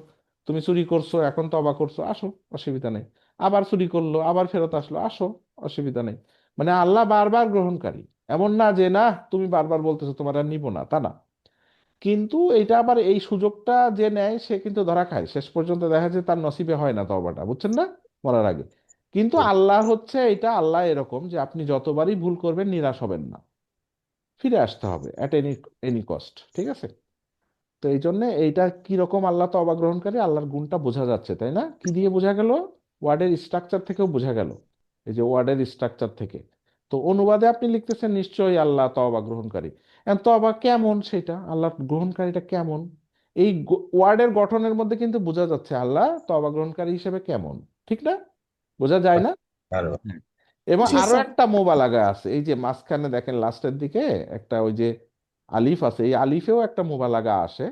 তুমি চুরি করছো এখন তওবা করছো, আসো, অসুবিধা নেই, আবার চুরি করলো, আবার ফেরত আসলো, আসো, অসুবিধা নেই। মানে আল্লাহ বারবার গ্রহণকারী, এমন না যে না তুমি বারবার বলতেছো তোমার আর নিব না, তা না। কিন্তু এটা আবার এই সুযোগটা যে নেয় সে কিন্তু ধরা খায়, শেষ পর্যন্ত দেখা যায় তার নসিবে হয় না তওবাটা, বুঝছেন না, মরার আগে। কিন্তু আল্লাহ হচ্ছে এটা, আল্লাহ এরকম যে আপনি যতবারই ভুল করবেন নিরাশ হবেন না, ফিরে আসতে হবে অ্যাট এনি, এনি কস্ট, ঠিক আছে? তো এই জন্য এইটা কি রকম আল্লাহ তওবা গ্রহণকারী, আল্লাহর গুণটা বোঝা যাচ্ছে, তাই না? কি দিয়ে বোঝা গেল, ওয়ার্ডের স্ট্রাকচার থেকেও বোঝা গেল, এই যে ওয়ার্ডের স্ট্রাকচার থেকে। তো অনুবাদে আপনি লিখতেছেন নিশ্চয়ই আল্লাহ তওবা গ্রহণকারী, এখন তওবা কেমন, সেটা আল্লাহ গ্রহণকারীটা কেমন, এই ওয়ার্ডের গঠনের মধ্যে কিন্তু বোঝা যাচ্ছে আল্লাহ তওবা গ্রহণকারী হিসেবে কেমন, ঠিক না? বোঝা যায় না? বারবার। হুম। এবং জি আরো স্যার। একটা মোবালাগা আছে, এই যে মাঝখানে দেখেন লাস্টের দিকে একটা ওই যে আলিফ আছে, এই আলিফেও একটা মোবালাগা আসে,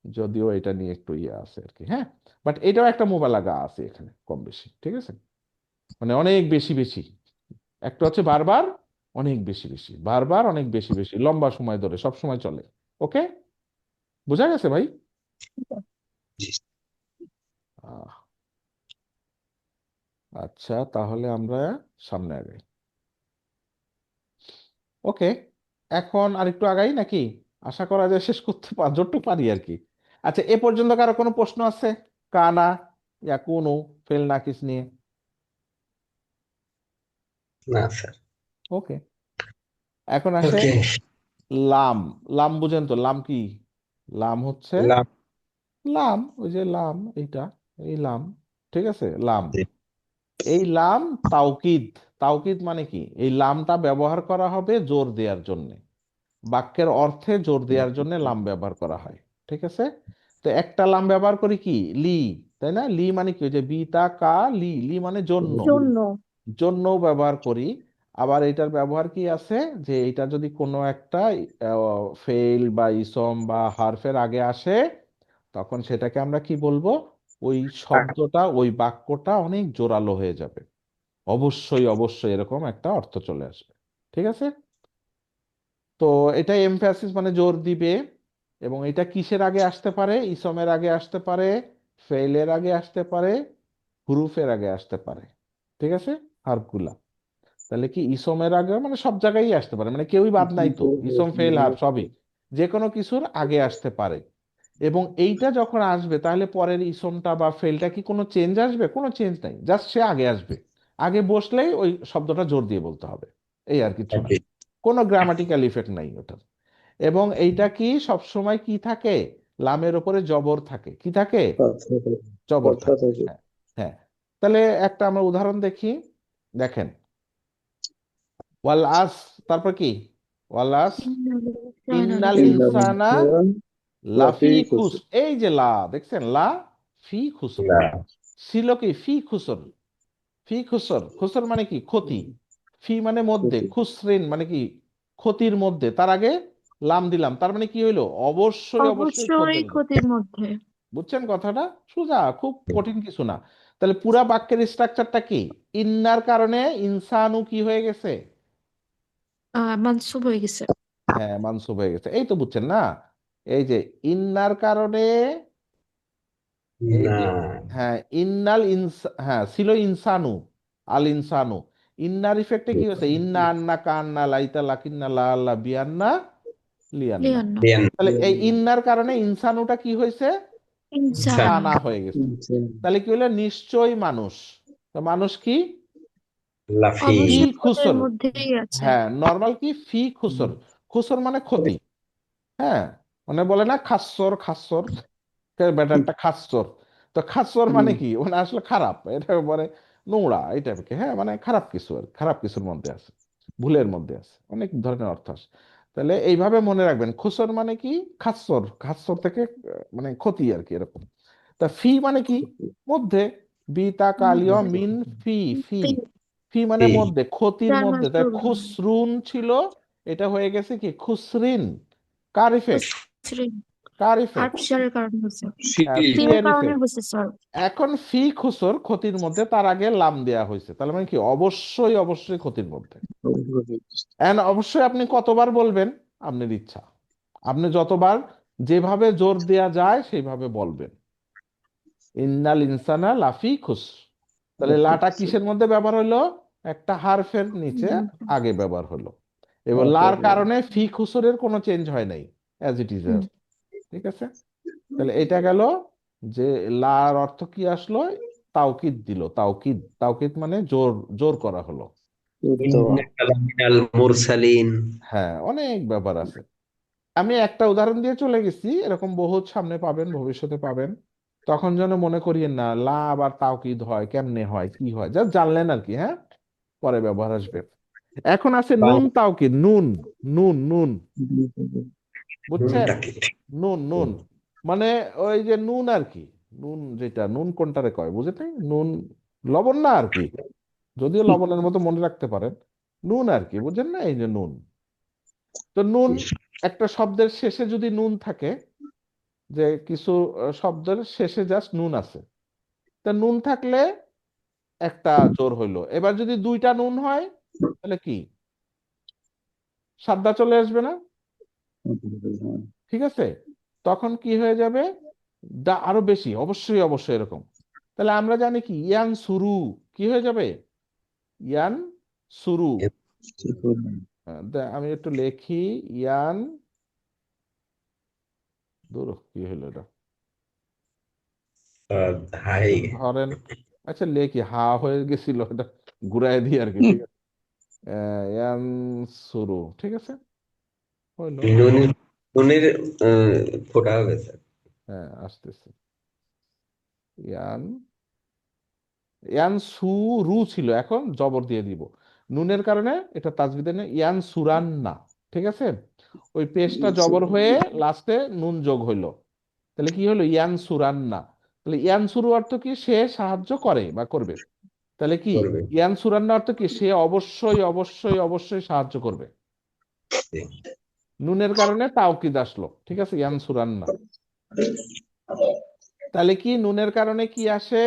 যদিও এটা নিয়ে একটু ইয়ে আছে আর কি, হ্যাঁ। বাট এটাও একটা মোবালাগা আছে এখানে কম বেশি, ঠিক আছে? মানে অনেক বেশি বেশি, একটা হচ্ছে বারবার, অনেক বেশি বেশি, বারবার অনেক বেশি বেশি, লম্বা সময় ধরে সব সময় চলে। ওকে, বোঝা গেছে ভাই? জি। আহ, আচ্ছা তাহলে আমরা সামনে আগাই। ওকে, এখন আরেকটু আগাই নাকি? আশা করা যায় শেষ করতে যতটুকু পারি আর কি। আচ্ছা এ পর্যন্ত কারো কোনো প্রশ্ন আছে? কানা ইয়াকুনু ফেল নাকিস নিয়ে। না স্যার। ওকে, এখন আসে ওকে। লাম। লাম বুঝেন তো, লাম কি? লাম হচ্ছে লাভ। লাম, ওই যে লাম, এইটা, এই লাম, ঠিক আছে, লাম। জি। এই লাম তাওকিদ। তাওকিদ মানে কি? এই লামটা ব্যবহার করা হবে জোর দেওয়ার জন্য, বাক্যের অর্থে জোর দেওয়ার জন্য লাম ব্যবহার করা হয়, ঠিক আছে। তো একটা লাম ব্যবহার করি কি, লি, তাই না? লি মানে কি? ওই যে বিতা কা লি, লি মানে জন্য, জন্য। জন্যও ব্যবহার করি। আবার এটার ব্যবহার কি আছে, যে এটা যদি কোনো একটা ফেল বা ইসম বা হারফের আগে আসে, তখন সেটাকে আমরা কি বলবো? ওই শব্দটা, ওই বাক্যটা অনেক জোরালো হয়ে যাবে, অবশ্যই অবশ্যই এরকম একটা অর্থ চলে আসবে, ঠিক আছে। তো এটা এমফ্যাসিস মানে জোর দিবে। এবং এটা কিসের আগে আসতে পারে? ইসমের আগে আসতে পারে, ফেইলের আগে আসতে পারে, হুরুফের আগে আসতে পারে, ঠিক আছে, হারফগুলা। তাহলে কি ইসমের আগে মানে সব জায়গায় আসতে পারে, মানে কেউই বাদ নাই তো, ইসম ফেল হার সবই যে কোনো কিছুর আগে আসতে পারে। এবং এইটা যখন আসবে, তাহলে পরের ইসমটা বা ফেলটা কি কোনো চেঞ্জ আসবে? কোনো চেঞ্জ নাই, জাস্ট সে আগে আসবে, আগে বসলেই ওই শব্দটা জোর দিয়ে বলতে হবে, এই আর কিছু না, ওকে। কোনো গ্রামাটিক্যাল ইফেক্ট নাই ওটার। এবং এইটা কি সব সময় কি থাকে? লামের উপরে জবর থাকে, কি থাকে? জবর থাকে, হ্যাঁ। হ্যাঁ, তাহলে একটা আমরা উদাহরণ দেখি, দেখেন, ওয়াল আস, তারপর কি? ওয়াল আস, ইন্নাল ইনসানা লাফি খুস। এই যে লা, দেখছেন, লা ফি খুসর, ছিল কি ফি খুসর। ফি খুসর, খুসর মানে কি? ক্ষতি। ফি মানে মধ্যে, খুসরিন মানে কি? ক্ষতির মধ্যে। তার আগে লাম দিলাম, তার মানে কি হইলো? অবশ্যই অবশ্যই অবশ্যই ক্ষতির মধ্যে। ক্ষতির মধ্যে। বুঝছেন কথাটা? সোজা, খুব কঠিন কিছু না। তাহলে পুরা বাক্যের স্ট্রাকচারটা কি? ইন্নার কারণে ইনসানু কি হয়ে গেছে? মানসুব হয়ে গেছে। হ্যাঁ, মানসুব হয়ে গেছে, এই তো বুঝছেন না? এই যে ইন্নার কারণে, এই না। যে, হ্যাঁ, ইন্নাল ইনসা, হ্যাঁ ছিল ইনসানু, আল ইনসানু, ইন্নার ইফেক্টে কি হয়েছে? ইন্না আন্না কান্না লাইতা লাকিন্না লা আল্লাহ বিয়ান্না লিয়ান্না। লিয়ান্ন। দেন। তাহলে এই ইন্নার কারণে ইনসানুটা কি হয়েছে? ইনসান। কানা হয়ে গেছে। তাহলে কি হলো? নিশ্চয়ই মানুষ। তো মানুষ কি? লাফি। ফি অবশ্যই ক্ষতির খুসর। মধ্যেই আছে। হ্যাঁ, নর্মাল কি ফি খুসর। খুসর মানে ক্ষতি। হ্যাঁ, মানে বলে না খাসর, খাসর, ব্যাটারটা খাসর। তো খাসর মানে কি? মানে আসলে খারাপ, এটা বলে নোংরা, এই টাইপকে, হ্যাঁ, মানে খারাপ কিছু, আর খারাপ কিছুর মধ্যে আছে, ভুলের মধ্যে আছে, অনেক ধরনের অর্থ আছে। তাহলে এইভাবে মনে রাখবেন, খুসর মানে কি? খাসর, খাসর থেকে মানে ক্ষতি আর কি, এরকম। তা ফি মানে কি? মধ্যে, বিতা কালিয় মিন ফি, ফি, ফি মানে মধ্যে, ক্ষতির যার মধ্যে। তাই মানসুব। খুসরুন ছিল, এটা হয়ে গেছে কি? খুসরিন। কার ইফেক্ট? খুসরিন। কার ইফেক্ট? হার্পশারের কারণে হচ্ছে। হ্যাঁ, ফি ফি এর এর কারণে ইফেক্ট। হচ্ছে স্যার। এখন ফি খুসর ক্ষতির মধ্যে, তার আগে লাম দেয়া হয়েছে, তাহলে মানে কি? অবশ্যই অবশ্যই ক্ষতির মধ্যে। এন্ড অবশ্যই আপনি কতবার বলবেন? আপনার ইচ্ছা, আপনি যতবার যেভাবে জোর দেয়া যায় সেইভাবে বলবেন। ইন্নাল ইনসানা লাফি খুস। তাহলে লাটা কিসের মধ্যে ব্যবহার হলো? একটা হারফের নিচে আগে ব্যবহার হলো, এবং লার কারণে ফি খুসরের কোনো চেঞ্জ হয় নাই, অ্যাজ ইট ইজ। ঠিক আছে, তাহলে এটা গেল যে লার অর্থ কি আসলো? তাওকিদ দিল, তাওকিদ। তাওকিদ মানে জোর, জোর করা হলো। ইন্নাকা লামিনাল মুরসালিন। হ্যাঁ, অনেক ব্যাপার আছে। আমি একটা উদাহরণ দিয়ে চলে গেছি, এরকম বহুত সামনে পাবেন, ভবিষ্যতে পাবেন। তখন যেন মনে করিয়েন না লা আবার তাওকিদ হয়, কেমনে হয়, কি হয়, যা জানলেন আর কি, হ্যাঁ, পরে ব্যবহার আসবে। এখন আছে নুন তাওকিদ, নুন, নুন, নুন, বুঝছেন? নুনটাকে। নুন, নুন মানে ওই যে নুন আর কি। নুন যেটা, নুন কোনটারে কয় বুঝে নাই? নুন লবণ না আর কি, যদিও লবণের মতো মনে রাখতে পারেন, নুন আর কি, বুঝেন না? এই যে নুন। তো নুন, একটা শব্দের শেষে যদি নুন থাকে, যে কিছু শব্দের শেষে জাস্ট নুন আছে, তা নুন থাকলে একটা জোর হইলো। এবার যদি দুইটা নুন হয়, তাহলে কি? সাদ্দা চলে আসবে না? ঠিক আছে, তখন কি হয়ে যাবে? আরো বেশি, অবশ্যই অবশ্যই এরকম। তাহলে আমরা জানি কি, ইয়ান সুরু কি হয়ে যাবে? ইয়ান সুরু। আমি একটু লেখি, ইয়ান, দূর কি হলো এটা, হাই ধরেন, আচ্ছা লেখি হা হয়ে গেছিল, এটা ঘুরাই দিই আর কি, ঠিক আছে। ইয়ানসুরু, ঠিক আছে, হইলো। নুনের নুনের ফোঁটা হবে স্যার। হ্যাঁ, আসতেছে। ইয়ান ইয়ানসুরু ছিল, এখন জবর দিয়ে দিব নুনের কারণে, এটা তাজবিদের না, ইয়ানসুরান্না, ঠিক আছে। ওই পেশটা জবর হয়ে লাস্টে নুন যোগ হইলো, তাহলে কি হলো, ইয়ানসুরান্না। তাহলে ইয়ানসুরু অর্থ কি, সে সাহায্য করে বা করবে। তাহলে কি করবে। ইয়ানসুরান্না অর্থ কি, সে অবশ্যই অবশ্যই অবশ্যই সাহায্য করবে। নুনের কারণে তাওকিদ আসলো, ঠিক আছে, ইয়ানসুরান্না। তাহলে কি নুনের কারণে কি আসে,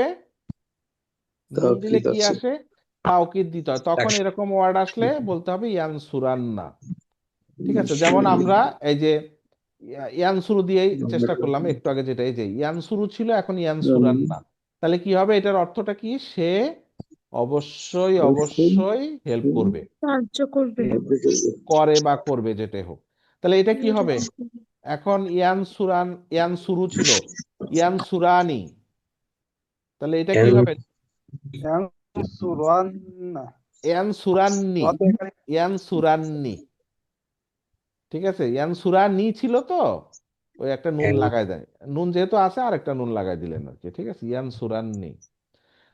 নুন দিলে তাওকীদ কি আছে। আসে, তাওকিদ দিতে হয়। তখন এরকম ওয়ার্ড আসলে বলতে হবে ইয়ানসুরান্না, ঠিক আছে। যেমন আমরা এই যে ইয়ানসুরু দিয়েই চেষ্টা করলাম একটু আগে, যেটা এই যে ইয়ানসুরু ছিল, এখন ইয়ানসুরান্না। তাহলে কি হবে, এটার অর্থটা কি, সে অবশ্যই অবশ্যই হেল্প করবে, সাহায্য করবে। করে বা করবে, যেটাই হোক। তাহলে এটা কি হবে, এখন ইয়ানসুরু ছিল ইয়ানসুরানি, তাহলে এটা কি হবে, ইয়ানসুরান্না ইয়ানসুরান্নি, অত এখানে ইয়ানসুরান্নি, ঠিক আছে। ইয়ানসুরানি ছিল তো, ওই একটা নুন লাগাই দেয়, নুন যেহেতু আছে আর একটা নুন লাগাই দিলেন আর কি, ঠিক আছে, ইয়ানসুরান্নি।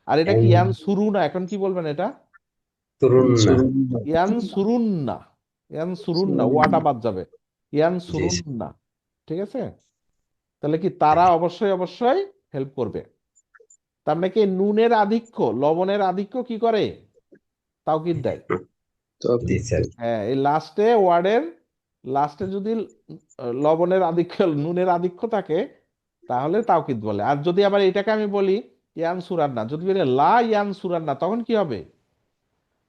আর এটা কি ইয়ানসুরু না, এখন কি বলবেন এটা, তরুণ না। ইয়ানসুরুন্না, ইয়ানসুরুন্না, ওয়াটা বাদ যাবে, ইয়ানসুরুন্না, ঠিক আছে। তাহলে কি তারা অবশ্যই অবশ্যই হেল্প করবে। তার মানে কি নুনের আধিক্য, লবণের আধিক্য কি করে, তাওকিদ দেয়। জি স্যার। হ্যাঁ, এই লাস্টে ওয়ার্ডের লাস্টে যদি লবণের আধিক্য, নুনের আধিক্য থাকে, তাহলে তাওকিদ বলে। আর যদি আবার এটাকে আমি বলি ইয়ান সুরান্না, যদি বলি লা ইয়ান সুরান্না, তখন কি হবে,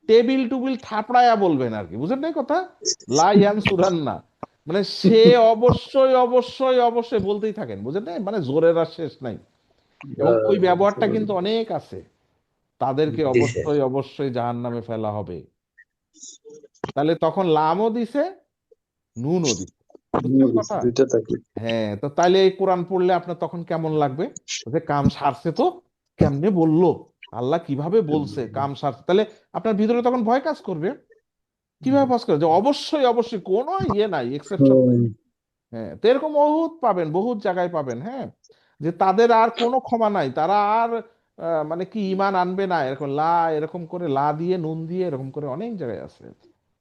টেবিল টুবিল থাপড়ায়া বলবেন আর কি, বুঝেন নাই কথা, লা ইয়ান সুরান্না, মানে সে অবশ্যই অবশ্যই অবশ্যই বলতেই থাকেন, বুঝেন নাই, মানে জোরের আর শেষ নাই। এবং ওই ব্যবহারটা কিন্তু অনেক আছে, তাদেরকে জি স্যার। অবশ্যই অবশ্যই জাহান্নামে ফেলা হবে। তাহলে তখন লামও দিছে, নুনও দিছে, বুঝছেন কথা। দুইটা তাকলিফ। হ্যাঁ, তো তাইলে এই কোরআন পড়লে আপনার তখন কেমন লাগবে, যে কাম সারছে তো, কেমনে বললো, আল্লাহ কিভাবে বলছে কাম সারছে, তাহলে আপনার ভিতরে তখন ভয় কাজ করবে। কিভাবে কাজ করে, যে অবশ্যই অবশ্যই কোনো ইয়ে নাই, এক্সেপশন নাই। হ্যাঁ, তো এরকম বহুত পাবেন, বহুত জায়গায় পাবেন, হ্যাঁ, যে তাদের আর কোনো ক্ষমা নাই, তারা আর মানে কি ইমান আনবে না, এরকম লা, এরকম করে লা দিয়ে নুন দিয়ে এরকম করে অনেক জায়গায় আছে।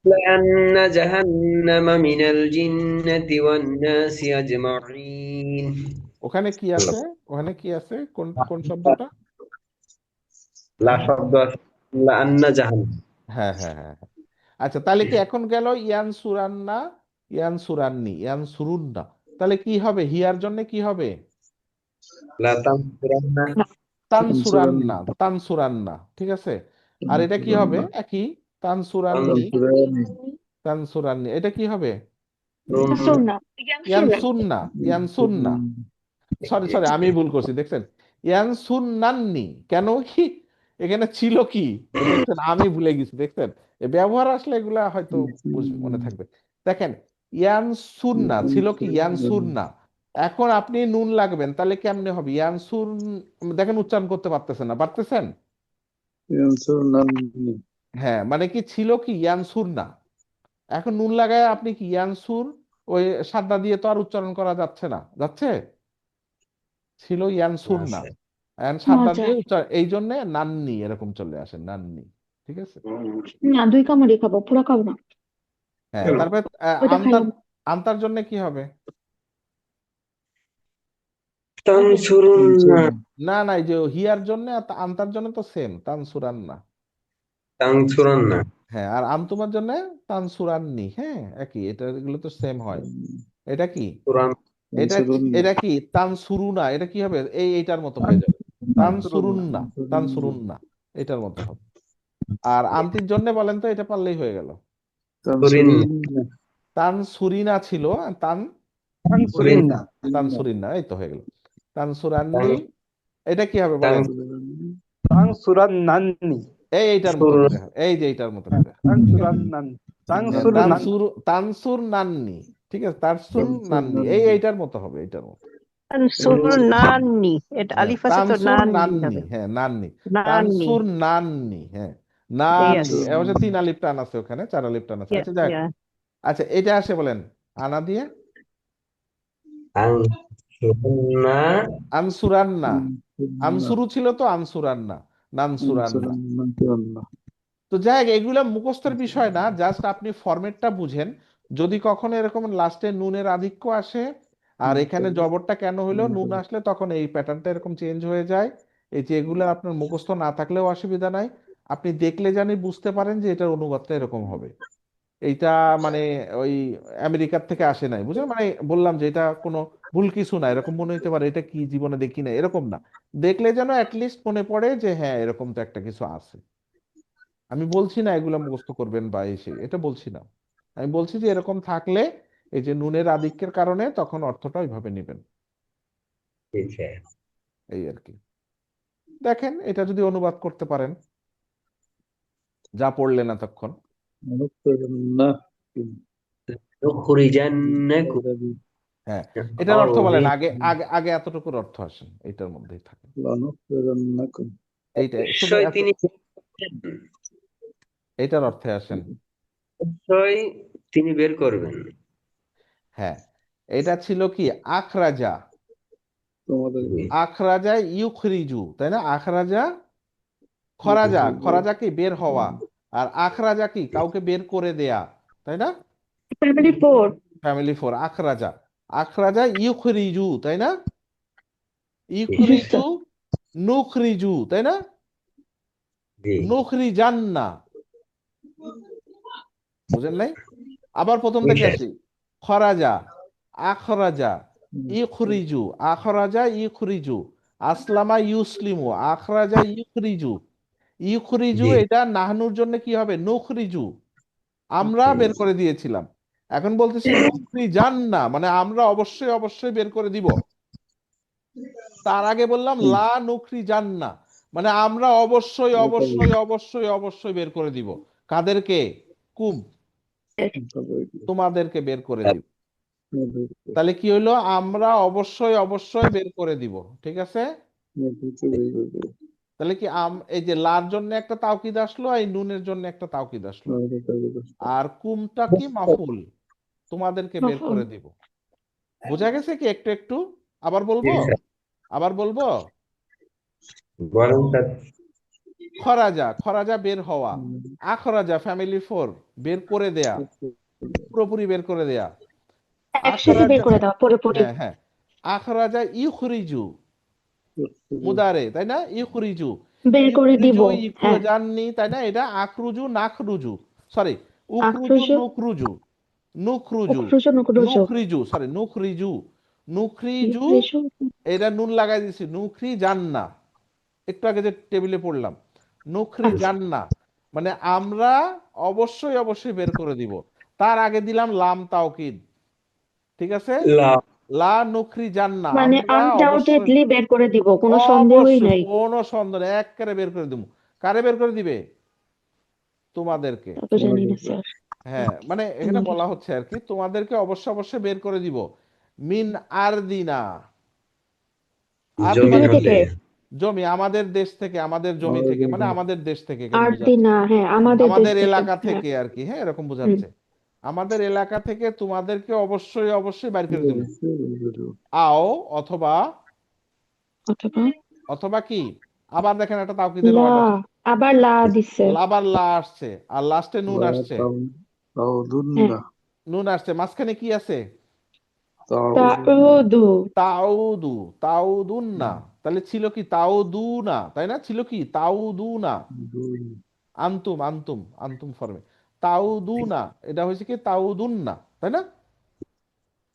لأن جهنم من الجنة والناس أجمعين। ওখানে কি আছে, ওখানে কি আছে, কোন কোন শব্দটা, লা শব্দ আছে, লান্না জাহান্নাম। হ্যাঁ হ্যাঁ হ্যাঁ হ্যাঁ। আচ্ছা, তাহলে কি এখন গেল ইয়ান সুরান্না, ইয়ান সুরান্নি, ইয়ান সুরুন্না, তাহলে কি হবে, হিয়ার জন্য কি হবে, লা তামসুরান্না। তানসুরান্না, তানসুরান্না, ঠিক আছে। আর এটা কি হবে, একই, তানসুরান্নি, তানসুরান্নি, এটা কি হবে, তামসুরান্না। ইয়ানসুন্না, ইয়ানসুন্না, সরি সরি, আমি ভুল করছি, দেখছেন, ইয়ানসুন্নান্নি, কেন কি এখানে ছিল কি, দেখছেন আমি ভুলে গেছি, দেখছেন, এই ব্যবহার আসলে এগুলা হয়তো মনে থাকবে। দেখেন, ইয়ানসুন্না ছিল কি, ইয়ানসুন্না, এখন আপনি নুন লাগবেন, তাহলে কেমনে হবে, ইয়ানসুন, দেখেন উচ্চারণ করতে পারতেছেন না, পারতেছেন, ইয়ানসুরনানি। হ্যাঁ, মানে কি ছিল কি ইয়ানসুন্না, এখন নুন লাগায় আপনি কি ইয়ানসুর, ওই সাদা দিয়ে তো আর উচ্চারণ করা যাচ্ছে না, যাচ্ছে, ছিল ইয়ানসুর না, আচ্ছা। and সাদা মজা। দিয়ে এই জন্য নান্নি এরকম চলে আসে, নান্নি, ঠিক আছে। না, 2 কামড়ি খাবো, পুরা খাবো না। হ্যাঁ, তারপরে ওইটা আনতার, খাইলাম। আনতার জন্য কি হবে, তানসুরুন্না। না না, এই যে হিয়ার জন্য আর আনতার জন্য তো সেম, তানসুরান না। তানসুরান্না। হ্যাঁ, আর আনতুমার জন্য তানসুরাননি, হ্যাঁ একই, এটা এগুলো তো সেম হয়। এটা কি, সুরান। এটা এটা কি তানসুরুনা, এটা কি হবে, এইটার মতো হয়ে যাবে, তানসুরুন্না, তানসুরুন্না, এটার মতো হবে। আর আনতির জন্য বলেন তো, এটা পারলেই হয়ে গেল, তানসুরিন্না। তানসুরিনা ছিল, তান তানসুরিন্না তানসুরিনা, এই তো হয়ে গেল, তানসুরান্নি, এটা কি হবে বলেন, তানসুরান্নানি এইটার মতো করে হবে, এই যে এইটার মতো করে হবে, ঠিক আছে। তানসুরান্নানি তানসুরনান তানসুর নান্নি, ঠিক আছে, তানসুর নান্নি, এইটার মতো হবে, এইটার মতো, তানসুর নাননি, এটা হ্যাঁ আলিফ আছে তো, তানসুর নাননি নাননি, হবে। হ্যাঁ নাননি, নাননি, তানসুর নাননি, হ্যাঁ ইয়েস, নাননি, অবশ্য 3 আলিফ টান আছে ওখানে, 4 আলিফ টান আছে, আচ্ছা যাক। ইয়া। আচ্ছা এটা আসে বলেন আনা দিয়ে, আনসুরনা আনসুরান্না, আনসুরনা আনসুরু ছিল তো আনসুরান্না, নানসুরান্না। আনসুরনা তো যাই হোক, এগুলো মুখস্থের বিষয় না, জাস্ট আপনি ফরম্যাটটা বুঝেন। যদি কখনো এরকম লাস্টে নুনের আধিক্য আসে আর এখানে জবরটা কেন হলো, নুন আসলে তখন এই প্যাটার্নটা এরকম চেঞ্জ হয়ে যায়। এই যে এগুলো আপনার মুখস্থ না থাকলেও অসুবিধা নাই, আপনি দেখলে জানি বুঝতে পারেন যে এটার অনুবাদটা এরকম হবে। এইটা মানে ওই আমেরিকার থেকে আসে নাই, বুঝলেন, মানে বললাম যে এটা কোনো ভুল কিছু না, এরকম মনে হতে পারে এটা কি জীবনে দেখি না, এরকম না। দেখলে যেন অ্যাটলিস্ট মনে পড়ে যে হ্যাঁ এরকম তো একটা কিছু আছে। আমি বলছি না এগুলো মুখস্থ করবেন বা এসে, এটা বলছি না। আমি বলছি যে এরকম থাকলে এই যে নুনের আধিক্যের কারণে তখন অর্থটা ওইভাবে নেবেন, ঠিক আছে। এই আর কি। দেখেন এটা যদি অনুবাদ করতে পারেন যা পড়লেন এতক্ষণ। নুখরিজান্নাকুম নুখরিজান্নাকুম হ্যাঁ, এটার অর্থ বলেন, আগে আরদিন আগে আগে এতটুকুর অর্থ আসেন, এটার মধ্যেই থাকেন। লানুখরিজান্নাকুম এইটা শুধু অবশ্যই তিনি এইটার অর্থে আসেন। অবশ্যই তিনি বের করবেন। হ্যাঁ, এটা ছিল কি আখরাজা, তোমাদেরকে আখরাজা ইউখরিজু, তাই না? আখরাজা, খরাজা, খরাজা কি বের হওয়া, আর আখরাজা কি কাউকে বের করে দেয়া, তাই না? ফ্যামিলি 4। ফ্যামিলি ফোর, আখরাজা, আখরাজা ইউখরিজু, তাই না? জি ইউখরিজু, স্যার। নুখরিজু, তাই না? জি নুখরিজান্না, বুঝেন নাই? আবার প্রথম থেকে বুঝলেন? আসি, খরাজা, আখরাজা, ইখরিজু, আখরাজা ইখরিজু, আসলামা ইউসলিমু, আখরাজা ইখরিজু, ইখরিজু জি এটা নাহনুর জন্য কি হবে? নুখরিজু, আমরা বের করে দিয়েছিলাম। এখন বলতেছি নুখরিজান্না, মানে আমরা অবশ্যই অবশ্যই বের করে দিব। তার আগে বললাম লা নুখরিজান্না, মানে আমরা অবশ্যই অবশ্যই অবশ্যই অবশ্যই বের করে দিব। কাদেরকে? কুম, তোমাদেরকে বের করে দিব। তাহলে কি হইলো? আমরা অবশ্যই অবশ্যই বের করে দিব, ঠিক আছে? তাহলে কি এই যে লার জন্য একটা তাওকিদ আসলো, এই নুনের জন্য একটা তাওকিদ আসলো, আর কুমটা কি? মাফুল, তোমাদেরকে বের মাফুল। করে দিব। বোঝা গেছে কি একটু একটু? আবার জি বলবো, স্যার, আবার বলবো। বলেন স্যার। খরাজা, খরাজা বের হওয়া, আখরাজা ফ্যামিলি ফোর বের করে দেয়া, পুরোপুরি বের করে দেয়া, একসাথে বের আখরাজা, করে দেওয়া পুরোপুরি। হ্যাঁ হ্যাঁ, আখরাজা ইউখরিজু, মুদারে, তাই না? ইখরিজু, বের করে দিব। ইখরিজু হ্যাঁ, ইখরাজাননি, তাই না? এটা আখরুজু নাখরুজু, সরি, উখরুজু আক্রোশ, নুখরুজু, নুখরুজু, উক্রোশ, নকুরোশ, নুখরিজু, সরি নুখরিজু, নুখরিজু, ইউক্রেশ। এটা নুন লাগাই দিছি, নুখরি জান্না, একটু আগে যে টেবিলে পড়লাম, নুখরি আচ্ছা, জান্না, মানে আমরা অবশ্যই অবশ্যই বের করে দিব। তার আগে দিলাম লাম তাওকিদ, ঠিক আছে? লা লা নুখরি জান্না, মানে আমরা অবশ্যই আনডাউটেডলি বের করে দিব, কোনো সন্দেহই অবশ্যই নাই। কোনো সন্দেহ নেই, একেবারে বের করে দিব। কারে বের করে দিবে? তোমাদেরকে। তা তো জানি না স্যার। হ্যাঁ, মানে এখানে তোমাদের বলা হচ্ছে আর কি, তোমাদেরকে অবশ্যই অবশ্যই বের করে দিব। মিন আরদিনা, আরদি জমিন মানে জমি কি? হতে থেকে। জমি, আমাদের দেশ থেকে, আমাদের জমি থেকে, মানে আমাদের দেশ থেকে এখানে আর বোঝাচ্ছে, দিনা, হ্যাঁ, আমাদের দেশ আমাদের থেকে। এলাকা হ্যাঁ। থেকে আর কি, হ্যাঁ এরকম হুম। বোঝাচ্ছে। আমাদের এলাকা থেকে তোমাদেরকে অবশ্যই অবশ্যই বের করে দিব। আও, অথবা, অথবা অথবা কি? আবার দেখেন একটা তাওকীদের লা, ওয়ার্ড আছে, আবার লা দিচ্ছে। আবার লা আসছে, আর লাস্টে নুন আসছে, হ্যাঁ, নুন আসছে, মাঝখানে কি আছে? তাউদু, তাউদু, তাউদুন্না, তাহলে ছিল কি? তাউদুনা, তাই না? ছিল কি? তাউদুনা, আন্তুম আন্তুম আন্তুম ফর্মে, তাউদুনা, এটা হয়েছে কি? তাউদুন্না, তাই না?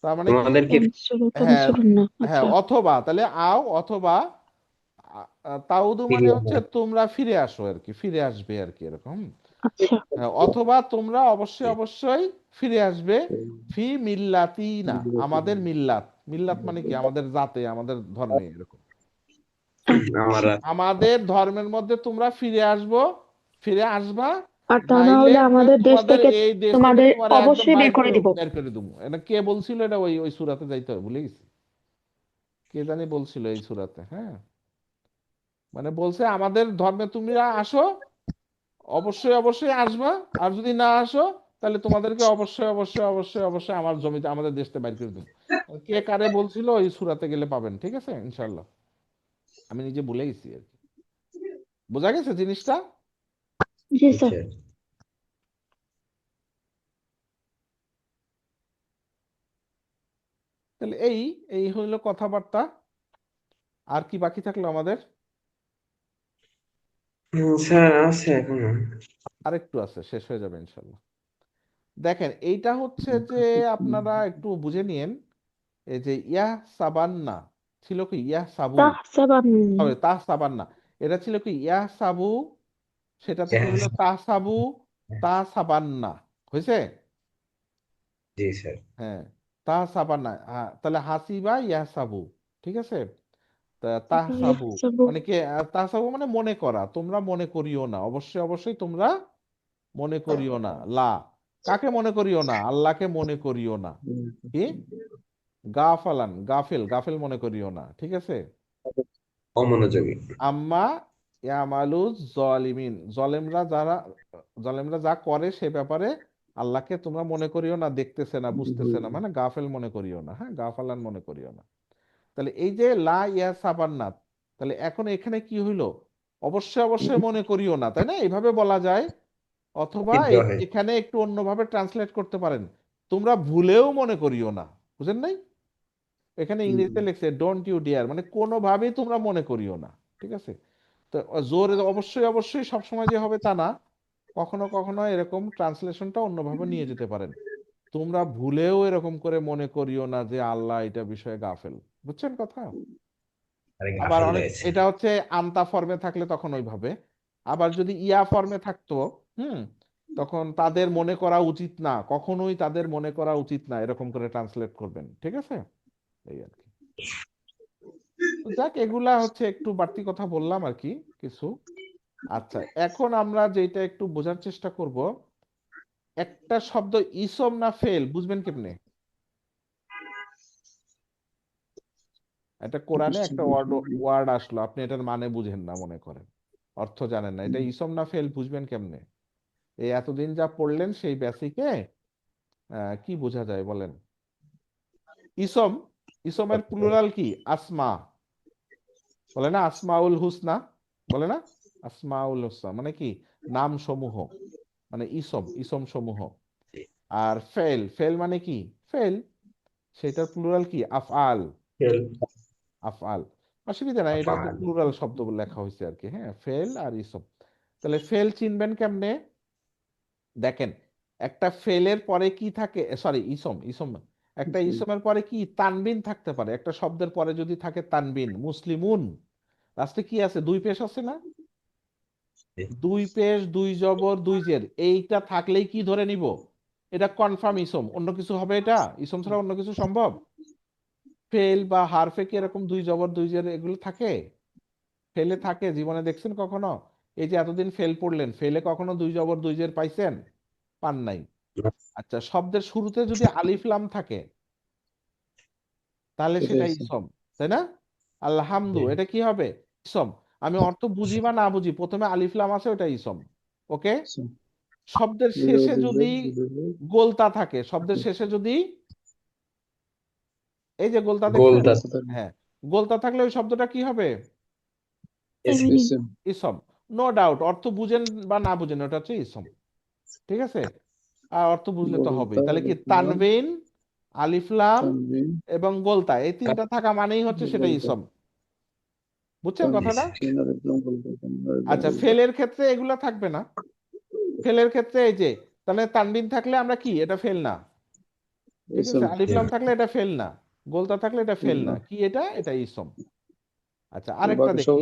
তার মানে কি? তোমাদেরকে তানসুরু, হ্যাঁ তানসুরুন না। হ্যাঁ, আচ্ছা, অথবা, তাহলে আও অথবা, তাউদু মানে ফিরিয়ে হচ্ছে আনা। তোমরা ফিরে আসো আর কি, ফিরে আসবে আর কি এরকম। আচ্ছা, হ্যাঁ, অথবা তোমরা অবশ্যই অবশ্যই ফিরে আসবে, ফি মিল্লাতিনা, আমাদের মিল্লাত, মিল্লাত মানে কি? আমাদের জাতে, আমাদের ধর্মে এরকম, আমার আচ্ছা। আমাদের ধর্মের মধ্যে তোমরা ফিরে আসবো, ফিরে আসবা। আর তা না নাইলে হলে আমাদের দেশ তোমাদের থেকে এই দেশ থেকে তোমাদের তোমার একদম অবশ্যই বের বাইর করে করে দিব। বের করে দেবো। এটা কে বলছিল? এটা ওই ওই সূরাতে যাইতে হবে, ভুলে গেছি। কে জানি বলছিল এই সূরাতে, হ্যাঁ, মানে বলছে আমাদের ধর্মে তোমরা আসো, অবশ্যই অবশ্যই আসবা, আর যদি না আসো তাহলে তোমাদেরকে অবশ্যই অবশ্যই অবশ্যই অবশ্যই আমার জমিতে আমাদের দেশে বাইর করে দেবো। কে কারে বলছিল ওই সূরাতে গেলে পাবেন, ঠিক আছে ইনশাল্লাহ। আমি নিজে ভুলে গেছি আর কি। বোঝা গেছে জিনিসটা? জি জি স্যার। স্যার। তাহলে এই এই হইলো কথাবার্তা। আর কি বাকি থাকলো আমাদের? স্যার আছে এখনো। আরেকটু আছে, শেষ হয়ে যাবে ইনশাল্লাহ। দেখেন এইটা হচ্ছে যে আপনারা একটু বুঝে নিয়েন, এই যে ইয়া সাবান্না ছিল কি ইয়া সাবু, তাহসাবান। সরি তাহ সাবান্না, এটা ছিল কি ইয়া সাবু, সেটা থেকে হলো তাহ সাবু, তাহ সাবান্না হয়েছে। জি স্যার। হ্যাঁ, তাহ সাবান্না, হ্যাঁ, তাহলে হাসিবা ইয়া সাবু, ঠিক আছে। তাহ সাবু ইয়াহসাবু। মানে কে, তাহ সাবু মানে মনে করা, তোমরা মনে করিও না, অবশ্যই অবশ্যই তোমরা মনে করিও না। লা, কাকে মনে করিও না? আল্লাহকে মনে করিও না। কি? গাফালান, গাফেল, গাফেল মনে করিও না, ঠিক আছে। অমনোযোগী। আম্মা ইয়ামালু জলিমিন, জলেমরা যা করে সে ব্যাপারে আল্লাহকে তোমরা মনে করিও না, দেখতেছে না, বুঝতেছে না, মানে গাফেল মনে করিও না, হ্যাঁ, গাফালান মনে করিও না। তাহলে এই যে লা ইয়া সাবান্নাত, তাহলে এখন এখানে কি হইলো? অবশ্যই অবশ্যই মনে করিও না, তাই না? এইভাবে বলা যায়, অথবা বিদ্রোহে। এখানে একটু অন্যভাবে ট্রান্সলেট করতে পারেন, তোমরা ভুলেও মনে করিও না। বুঝেন নাই? এখানে ইংরেজিতে লিখছে ডোন্ট ইউ ডিয়ার, মানে কোনোভাবেই তোমরা মনে করিও না, ঠিক আছে। তো জোরে অবশ্যই অবশ্যই সবসময় যে হবে তা না, কখনো কখনো এরকম ট্রান্সলেশনটা অন্যভাবে নিয়ে যেতে পারেন। তোমরা ভুলেও এরকম করে মনে করিও না যে আল্লাহ এটা বিষয়ে গাফেল। বুঝছেন কথা? আরে আবার গাফেল অনেক, রয়েছে। এটা হচ্ছে আমতা ফর্মে থাকলে তখন ওইভাবে, আবার যদি ইয়া ফর্মে থাকতো, হুম, তখন তাদের মনে করা উচিত না, কখনোই তাদের মনে করা উচিত না, এরকম করে ট্রান্সলেট করবেন, ঠিক আছে। এই আর কি। তো যাক, এগুলা হচ্ছে একটু বাড়তি কথা বললাম আর কি কিছু। আচ্ছা, এখন আমরা যেটা একটু বোঝার চেষ্টা করব, একটা শব্দ ইসম না ফেল বুঝবেন কেমনে? একটা কোরআনে একটা ওয়ার্ড ওয়ার্ড আসলো, আপনি এটার মানে বুঝেন না মনে করেন, অর্থ জানেন না, এটা ইসম না ফেল বুঝবেন কেমনে? এই এতদিন যা পড়লেন সেই বেসিকে কি বোঝা যায় বলেন? ইসম, ইসমের প্লুরাল কি? আসমা, বলে না আসমাউল হুসনা, বলে না আসমাউল হুসনা মানে কি? নাম সমূহ, মানে ইসম, ইসম সমূহ। আর ফেল, ফেল মানে কি? ফেল, সেটার প্লুরাল কি? আফআল, আফআল। অসুবিধা নাই, এটা তো আফআল। প্লুরাল শব্দ লেখা হয়েছে আর কি, হ্যাঁ, ফেল আর ইসম। তাহলে ফেল চিনবেন কেমনে? দেখেন, একটা ফেলের পরে কি থাকে, সরি ইসম, ইসম না, একটা ইসমের পরে কি তানবিন থাকতে পারে, একটা শব্দের পরে যদি থাকে তানবিন, মুসলিমুন, লাস্টে কি আছে? দুই পেশ আছে না? দুই পেশ, দুই জবর, দুই জের, এইটা থাকলেই কি ধরে নিব? এটা কনফার্ম ইসম, অন্য কিছু হবে এটা? ইসম ছাড়া অন্য কিছু সম্ভব? ফেল বা হারফে কি এরকম দুই জবর দুই জের এগুলো থাকে? ফেলে থাকে জীবনে দেখছেন কখনো? এই যে এতদিন ফেল পড়লেন, ফেলে কখনো দুই জবর দুই জের পাইছেন? পান নাই। আচ্ছা, শব্দের শুরুতে যদি আলিফ লাম থাকে তাহলে সেটা ইসম, তাই না? আলহামদু, এটা কি হবে? ইসম। আমি অর্থ বুঝি বা না বুঝি, প্রথমে আলিফ লাম আছে, ওটা ইসম। ওকে। শব্দের শেষে যদি গোলতা থাকে, শব্দের শেষে যদি এই যে গোলতা দেখছেন, গোলদা। হ্যাঁ, গোলতা থাকলে ওই শব্দটা কি হবে? তানবিন। ইসম। নো ডাউট, অর্থ বুঝেন বা না বুঝেন, ওটা হচ্ছে ইসম, ঠিক আছে। আর অর্থ বুঝলে তো হবেই, তাহলে কি তানবিন, আলিফ লাম এবং গোলতা, এই তিনটা থাকা মানেই হচ্ছে সেটা ইসম। বুঝছেন কথাটা? আচ্ছা, ফেলের ক্ষেত্রে এগুলা থাকবে না। ফেলের ক্ষেত্রে এই যে, তাহলে তানবিন থাকলে আমরা কি, এটা ফেল না, ঠিক আছে। আলিফ লাম থাকলে এটা ফেল না, গোলতা থাকলে এটা ফেল না, কি এটা? এটা ইসম। আচ্ছা, আরেকটা দেখি।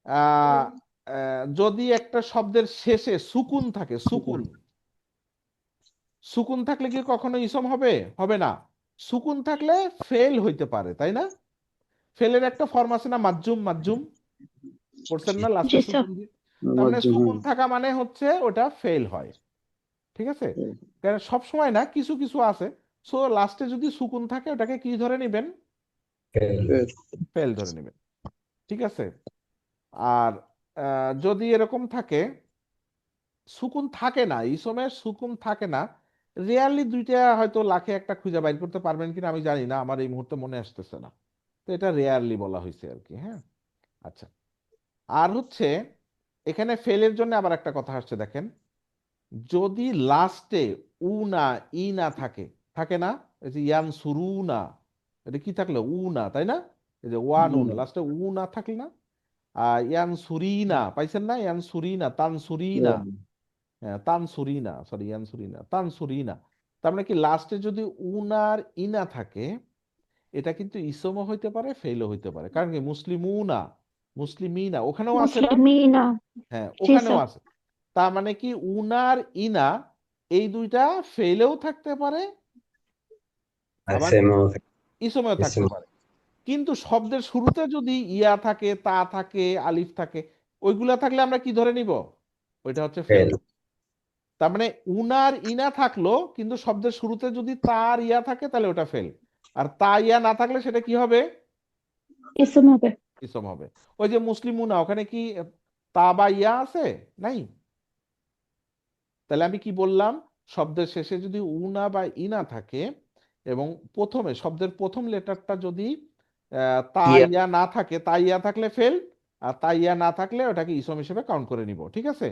আহ যদি একটা শব্দের শেষে সুকুন থাকে, সুকুন, সুকুন থাকলে কি কখনো ইসম হবে? হবে না। সুকুন থাকলে ফেল হইতে পারে, তাই না? ফেলের একটা ফর্ম আছে না, মাজজুম, মাজজুম পড়ছেন না, লাস্টে জি স্যার। সুকুন দিয়ে। তার মানে সুকুন থাকা মানে হচ্ছে ওটা ফেল হয়, ঠিক আছে। কারণ সব সময় না, কিছু কিছু আছে। সো লাস্টে যদি সুকুন থাকে ওটাকে কি ধরে নেবেন? ফেল। ফেল ধরে নেবেন, ঠিক আছে। আর যদি এরকম থাকে সুকুন থাকে না, ইসমের সুকুন থাকে না, রিয়ালি দুইটা হয়তো লাখে একটা খুঁজে বাইর করতে পারবেন কিনা আমি জানি না, আমার এই মুহূর্তে মনে আসতেছে না। তো এটা রেয়ারলি বলা হয়েছে আর কি, হ্যাঁ। আচ্ছা, আর হচ্ছে এখানে ফেলের জন্য আবার একটা কথা আসছে দেখেন, যদি লাস্টে উ না ই না থাকে, থাকে না, এই যে ইয়ান সুরু না, এটা কি থাকলো উ না, তাই না? এই যে ওয়ান উন লাস্টে উ না থাকলে না, ইয়ান সুরি না পাইছেন না, ইয়ান সুরি না, তান সুরি না, হ্যাঁ তান সুরি না, সরি ইয়ান সুরি না, তান সুরি না। তার মানে কি লাস্টে যদি উনার ইনা থাকে, এটা কিন্তু ইসমও হইতে পারে ফেলও হইতে পারে। কারণ কি মুসলিমুনা, মুসলিমিনা ওখানেও আছে না, মুসলিমিনা। হ্যাঁ জি ওখানেও স্যার। আছে। তার মানে কি উনার ইনা এই দুইটা ফেলেও থাকতে পারে, আবার ইসমেও থাকতে পারে। কিন্তু শব্দের শুরুতে যদি ইয়া থাকে, তা থাকে, আলিফ থাকে, ওইগুলা থাকলে আমরা কি ধরে নিব? ওইটা হচ্ছে ফেল। তার মানে উনার ইনা থাকলো, কিন্তু শব্দের শুরুতে যদি তার ইয়া থাকে তাহলে ওটা ফেল, আর তা ইয়া না থাকলে সেটা কি হবে? ইসম হবে। ইসম হবে। ওই যে মুসলিমুনা ওখানে কি তা বা ইয়া আছে? নাই। তাহলে আমি কি বললাম, শব্দের শেষে যদি উনা বা ইনা থাকে এবং প্রথমে শব্দের প্রথম লেটারটা যদি তা ইয়া না থাকে, তা ইয়া থাকলে ফেল, আর তা ইয়া না থাকলে ওটাকে ইসম হিসেবে কাউন্ট করে নিব, ঠিক আছে।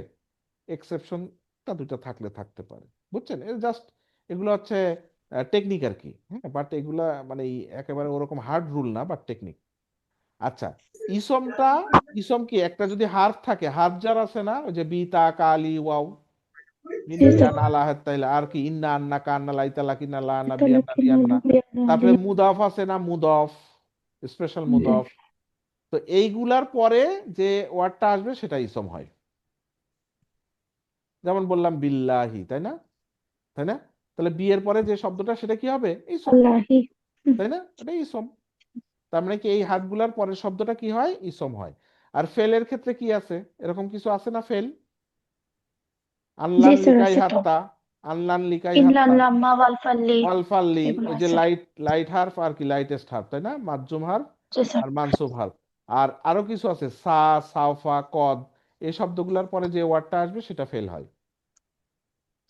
এক্সেপশনটা দুটো থাকলে থাকতে পারে, বুঝছেন? জাস্ট এগুলো হচ্ছে টেকনিক আর কি, হ্যাঁ। বাট এগুলা মানে একেবারে ওরকম হার্ড রুল না, বাট টেকনিক। আচ্ছা, ইসমটা, ইসম কি একটা যদি হার্ফ থাকে, হার্ফ যার আছে না, ওই যে বি তা কালি ওয়াও জি স্যার। আর কি ইন্না আন্না কান্না লাইতা লাকিনা লা না বিয়ান্না লিয়ান্না, তারপরে মুদাফ আছে না, মুদফ, স্পেশাল মুদফ। তো এইগুলার পরে যে ওয়ার্ডটা আসবে সেটা ইসম হয়। যেমন বললাম বিল্লাহি, তাই না, তাই না? তাহলে বি এর পরে যে শব্দটা সেটা কি হবে? ইসম, আল্লাহি। তাই না? এটা ইসম। তার মানে কি এই হাতগুলার পরের শব্দটা কি হয়? ইসম হয়। আর ফেলের ক্ষেত্রে কি আছে? এরকম কিছু আছে না ফেল? জি আনলান স্যার লিকাই আছে তো। হাত্তা, আনলান লিকাই ইমলান হাত্তা, লাম্মা ওয়াল ফাল্লি ওয়ালফাল্লি, এগুলো ওই যে আছে। লাইট, লাইট হার্ফ আর কি লাইটেস্ট হার্ফ, তাই না, মাজ্জুম হার্ফ জি স্যার। আর মানসুব হার্ফ। আর আরো কিছু আছে সা, সাউফা, কদ, এই শব্দগুলোর পরে যে ওয়ার্ডটা আসবে সেটা ফেল হয়।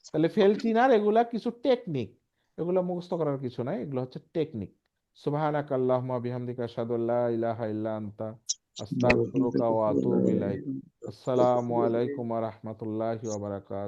তাহলে ফেল চিনার এগুলা কিছু টেকনিক, এগুলো মুখস্থ করার কিছু নাই, এগুলো হচ্ছে টেকনিক। সুবহানাকা আল্লাহুম্মা বিহামদিকা আশহাদু আল্লা ইলাহা ইল্লা আনতা আস্তাগফিরুকা ওয়া আতুবু ইলাইক। আসসালামু আলাইকুম ওয়া রাহমাতুল্লাহি ওয়া বারাকাতুহু।